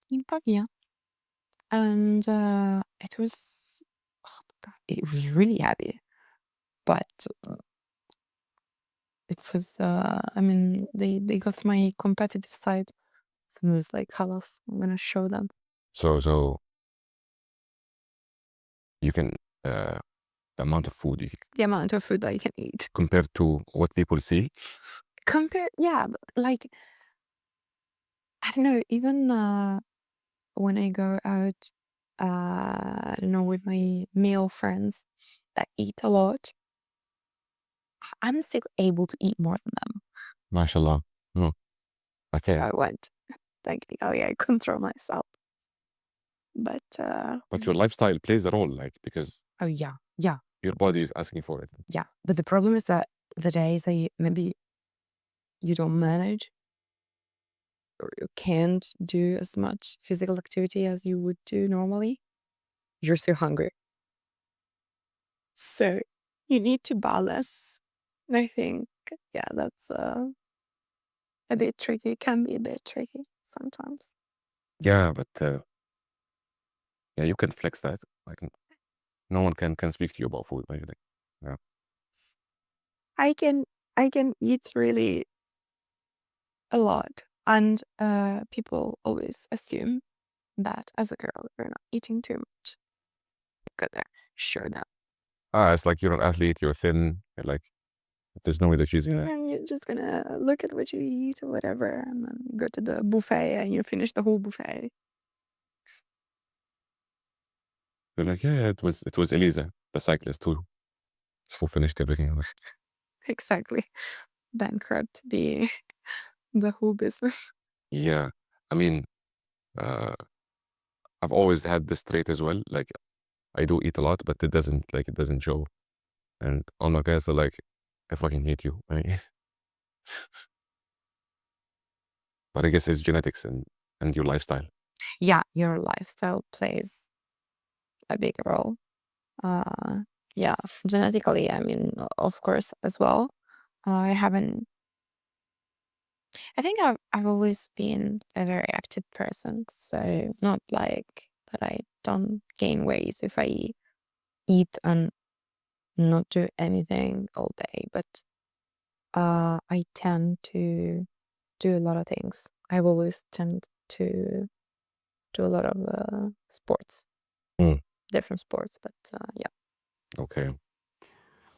In Pavia. And it was, oh my God, it was really heavy. but it was, I mean, they got my competitive side. So it was like, halas, I'm gonna show them. So you can the amount of food you can, The amount of food I can eat. compared to what people see. Yeah, but like, I don't know, even when I go out, I don't know, with my male friends that eat a lot, I'm still able to eat more than them. MashaAllah. No. Okay. I went thinking, oh yeah, I control myself. But But your lifestyle plays a role, like, because oh yeah, your body is asking for it. yeah. But the problem is that the days that maybe you don't manage or you can't do as much physical activity as you would do normally, you're still hungry. So you need to balance. And I think, yeah, that's a bit tricky. It can be a bit tricky sometimes. Yeah, but yeah, you can flex that. Like, no one can speak to you about food, maybe. Yeah. I can eat really a lot, and people always assume that as a girl you're not eating too much. You gotta show that. It's like you're an athlete, you're thin, you're like, there's no way that she's gonna. And you're just gonna look at what you eat or whatever, and then go to the buffet and you finish the whole buffet. You're like, yeah, it was Elisa, the cyclist, who finished everything. Exactly. Bankrupt the whole business. Yeah, I mean, I've always had this trait as well. Like, I do eat a lot, but it doesn't show. And all my guys are like, I fucking hate you. But I guess it's genetics and your lifestyle. Yeah, your lifestyle plays a big role. Yeah, genetically, I mean, of course, as well. I think I've always been a very active person, so not like that I don't gain weight if I eat and not do anything all day, but I tend to do a lot of things. I've always tend to do a lot of sports, different sports, but yeah. Okay.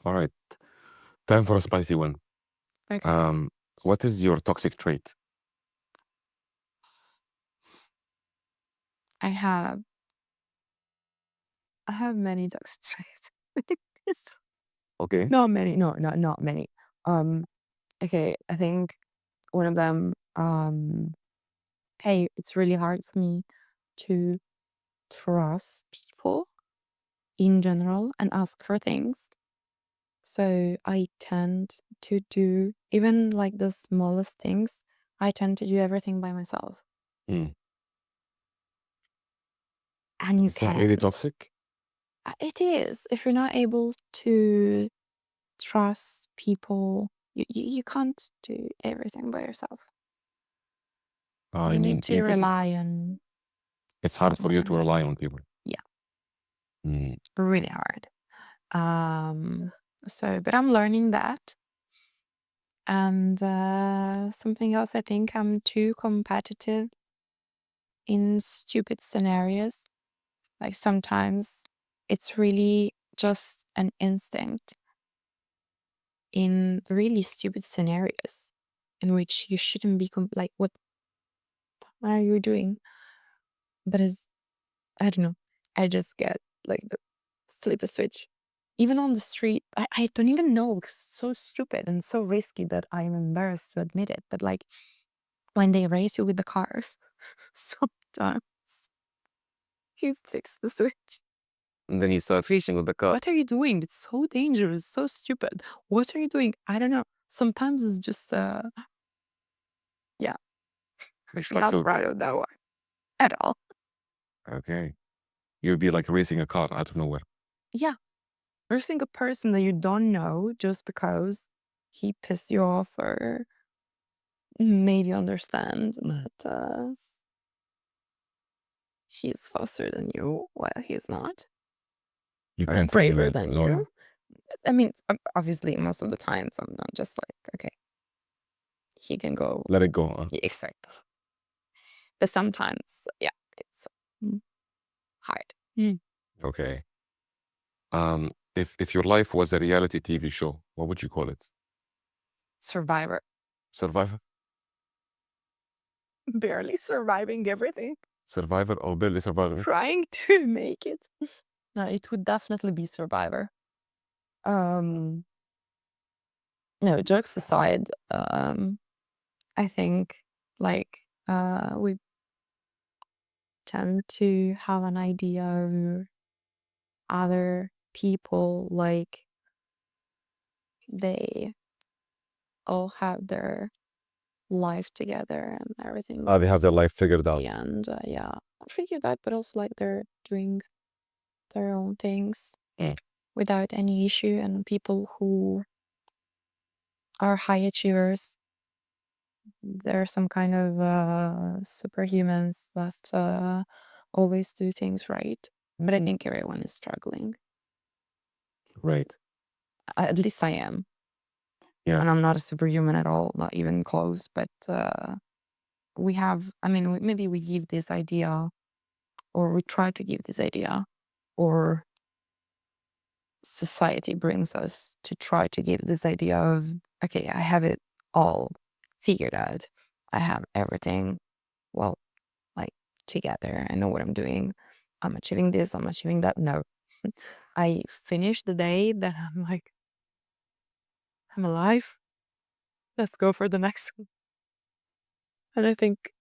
All right. Time for a spicy one. Okay. What is your toxic trait? I have many toxic traits. Okay. Not many. No, not many. Okay, I think one of them, hey, it's really hard for me to trust people in general and ask for things. So I tend to do even like the smallest things, I tend to do everything by myself. Mm. And you Is that really can't. toxic? It is. If you're not able to trust people, you can't do everything by yourself. I You mean, need to even rely on it's hard for you to someone. rely on people. Yeah. Mm. Really hard. So, but I'm learning that. And something else, I think I'm too competitive in stupid scenarios. Like sometimes it's really just an instinct in really stupid scenarios in which you shouldn't be like, what are you doing? But it's, I don't know, I just get like the flip a switch. Even on the street, I don't even know, it's so stupid and so risky that I'm embarrassed to admit it. But like when they race you with the cars, sometimes you fix the switch. And then you start fishing with the car. What are you doing? It's so dangerous, so stupid. What are you doing? I don't know. Sometimes it's just yeah, It's like not proud of that one at all. Okay. You'd be like racing a car out of nowhere. Yeah. Racing a person that you don't know just because he pissed you off or made you understand that he's faster than you while he's not. You Or can't braver really, than no, you. I mean, obviously, most of the times I'm not just like, okay, he can go. Let it go. Yeah, exactly. But sometimes, yeah, it's hard. Okay. If your life was a reality TV show, what would you call it? Survivor. Survivor? Barely surviving everything. Survivor or barely Survivor? Trying to make it. No, it would definitely be Survivor. No, jokes aside, I think like we tend to have an idea of other people, like they all have their life together and everything. They have their life figured out. And yeah, not figured out, but also like they're doing their own things without any issue. And people who are high achievers, they're some kind of superhumans that always do things right. But I think everyone is struggling. Right. At least I am. Yeah. And I'm not a superhuman at all, not even close. But we have, I mean, maybe we give this idea, or we try to give this idea, or society brings us to try to give this idea of, okay, I have it all figured out. I have everything, well, like together. I know what I'm doing. I'm achieving this, I'm achieving that. No. I finish the day that I'm like, I'm alive. Let's go for the next one. And I think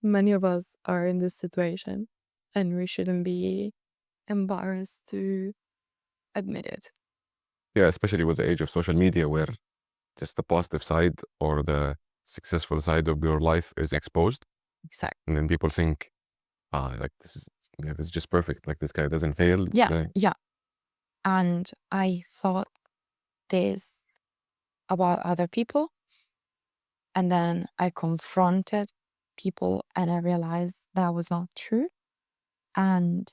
many of us are in this situation, and we shouldn't be embarrassed to admit it. Yeah, especially with the age of social media, where just the positive side or the successful side of your life is exposed. Exactly. And then people think, like this is just perfect. Like this guy doesn't fail. Yeah. And I thought this about other people, and then I confronted people and I realized that was not true. And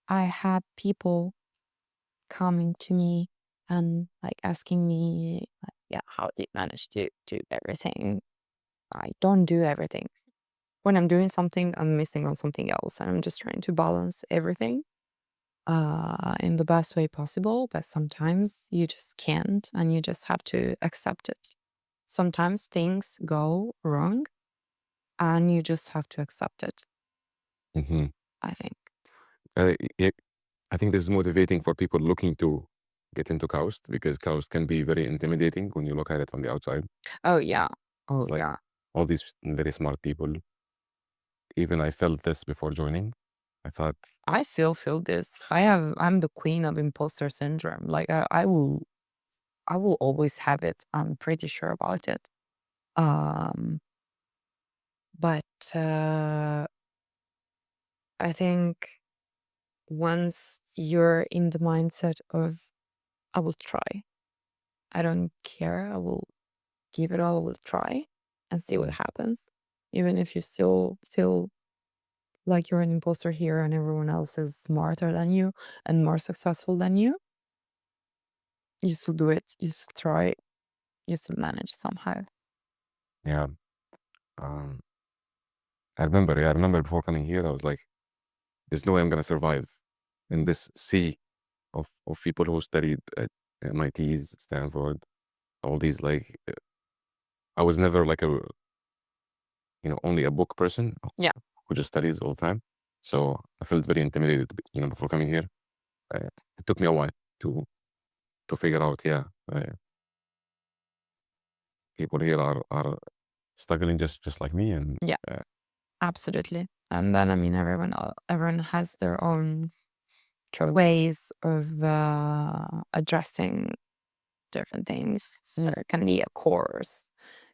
I had people coming to me and like asking me, like, yeah, how did you manage to do everything? I don't do everything. When I'm doing something, I'm missing on something else, and I'm just trying to balance everything in the best way possible. But sometimes you just can't, and you just have to accept it. Sometimes things go wrong, and you just have to accept it. Mm-hmm. I think. I think this is motivating for people looking to get into KAUST, because KAUST can be very intimidating when you look at it from the outside. Oh yeah. Oh Like, yeah. all these very smart people. Even I felt this before joining. I thought, I still feel this. I'm the queen of imposter syndrome. Like I will always have it. I'm pretty sure about it. But I think once you're in the mindset of, I will try, I don't care, I will give it all, I will try and see what happens. Even if you still feel like you're an imposter here and everyone else is smarter than you and more successful than you still do it, you still try, you still manage somehow. yeah. I remember before coming here, I was like, there's no way I'm gonna survive in this sea of people who studied at MIT's, Stanford, all these, like, I was never like only a book person. Yeah. Who just studies all the time. So I felt very intimidated, before coming here. It took me a while to figure out, people here are struggling just like me, and Yeah. Absolutely. And then, I mean, everyone has their own ways of addressing different things. So it can be a course,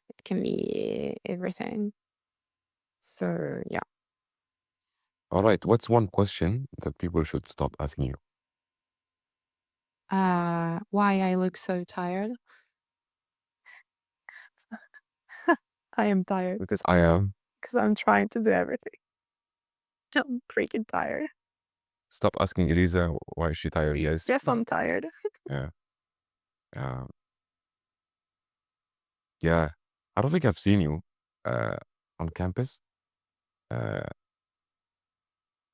it can be everything. So yeah. all right, what's one question that people should stop asking you? Why I look so tired? I am tired Because I am. because I'm trying to do everything. I'm freaking tired. Stop asking Elisa why is she tired. Yes. Yes, I'm tired. Yeah. Uh, yeah, I don't think I've seen you on campus, uh,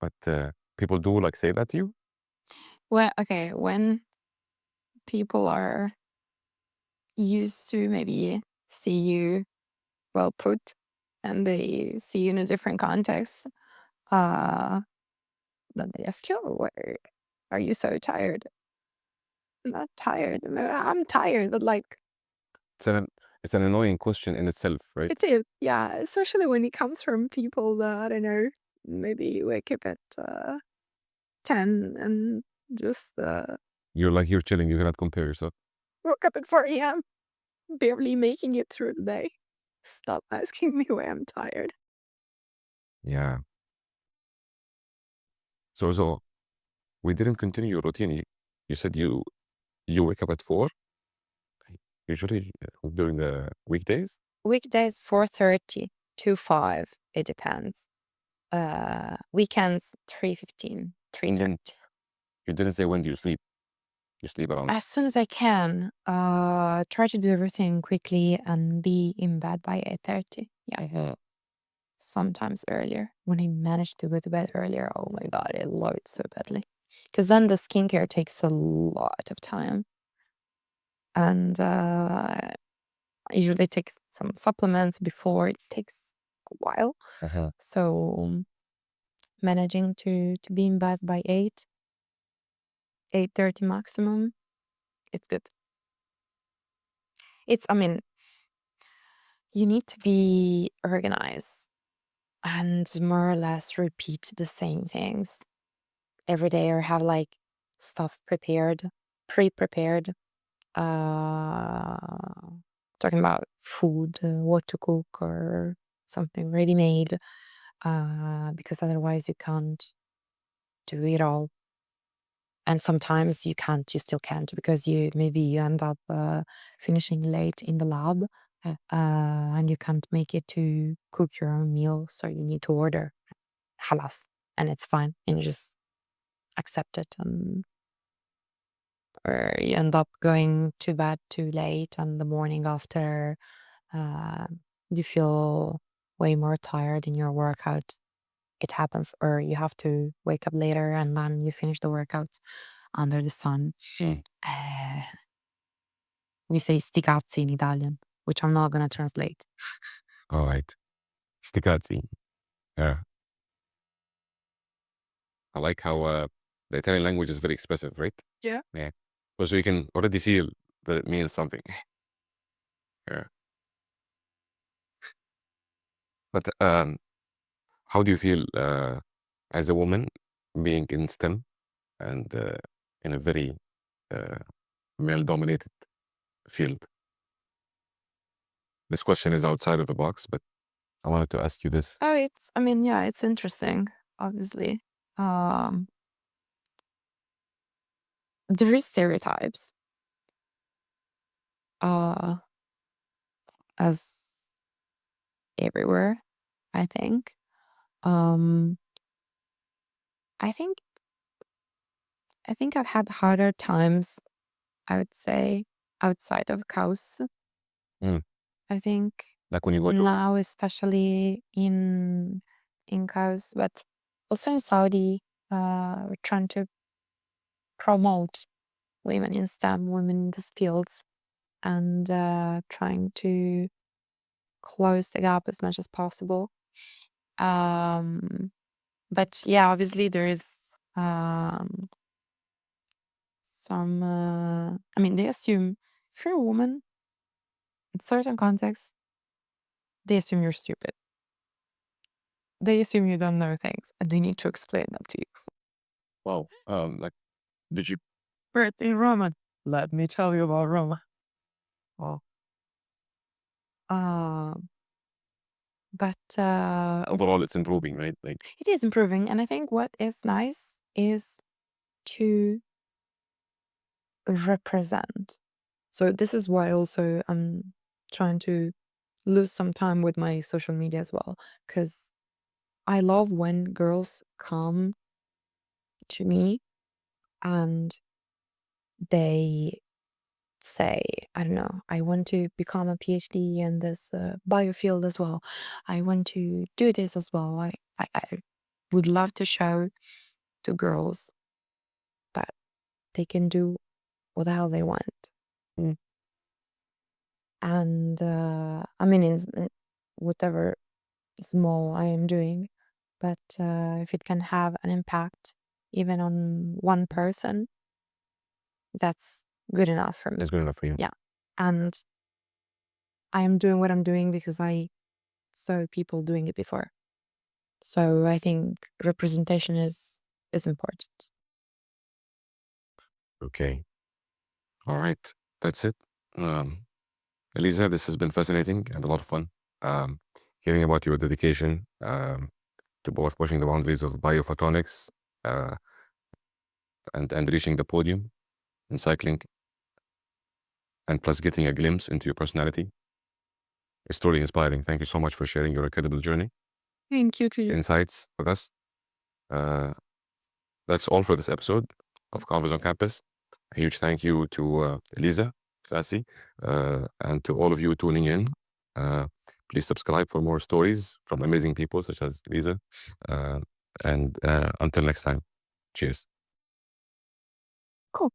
but people do like say that to you. Well, okay, when people are used to maybe see you well put and they see you in a different context, then they ask you, "Why are you so tired?" I'm not tired. I'm tired. But like, It's an annoying question in itself, right? it is, yeah, especially when it comes from people that, I don't know, maybe wake up at 10 and just You're chilling. You cannot compare yourself. woke up at 4 a.m., barely making it through the day. Stop asking me why I'm tired. Yeah. So we didn't continue your routine. You said you wake up at 4, usually during the weekdays. Weekdays 4:30 to 5, it depends. Weekends 3:15, 3:30. You didn't say when do you sleep. You sleep around. As soon as I can, try to do everything quickly and be in bed by 8:30. Yeah. Sometimes earlier. When I manage to go to bed earlier, oh my God, I love it so badly. Because then the skincare takes a lot of time. And I usually take some supplements before it takes a while. So managing to be in bed by 8:30 maximum, it's good. I mean, you need to be organized and more or less repeat the same things every day or have like stuff pre-prepared. Talking about food, what to cook or something ready-made, because otherwise you can't do it all. And sometimes you still can't because you end up finishing late in the lab, and you can't make it to cook your own meal, so you need to order halas, and it's fine, and you just accept it, or you end up going to bed too late, and the morning after you feel way more tired in your workout. It happens, or you have to wake up later and then you finish the workout under the sun. We say sti cazzi in Italian, which I'm not gonna translate. All right. Sti cazzi. Yeah. I like how the Italian language is very expressive, right? Yeah. Yeah. So you can already feel that it means something. Yeah. But how do you feel as a woman being in STEM and in a very male-dominated field? This question is outside of the box, but I wanted to ask you this. Oh, it's interesting, obviously. There is stereotypes. As everywhere, I think. I think I've had harder times, I would say, outside of KAUST. Mm. I think Like when you go to now, especially in KAUST, but also in Saudi, we're trying to promote women in STEM, women in these fields, and trying to close the gap as much as possible. But yeah, obviously there is some. I mean, they assume if you're a woman in certain contexts, they assume you're stupid. They assume you don't know things, and they need to explain them to you. wow, like did you Birthday Raman. Let me tell you about Raman. Well, but overall it's improving, right? Like it is improving, and I think what is nice is to represent. So this is why also I'm trying to lose some time with my social media as well, because I love when girls come to me and they let's say, I don't know, I want to become a PhD in this biofield as well. I want to do this as well. I would love to show to girls that they can do what the hell they want. Mm. And I mean, in whatever small I am doing, but if it can have an impact even on one person, that's good enough for me. It's good enough for you. Yeah. And I am doing what I'm doing because I saw people doing it before. So I think representation is important. Okay. All right. That's it. Elisa, this has been fascinating and a lot of fun. Hearing about your dedication to both pushing the boundaries of biophotonics and reaching the podium in cycling, and plus getting a glimpse into your personality. It's truly inspiring. Thank you so much for sharing your incredible journey, Thank you to you. insights with us. That's all for this episode of Convos on Campus. A huge thank you to Elisa Grassi and to all of you tuning in. Please subscribe for more stories from amazing people such as Elisa. And until next time, cheers. Cool.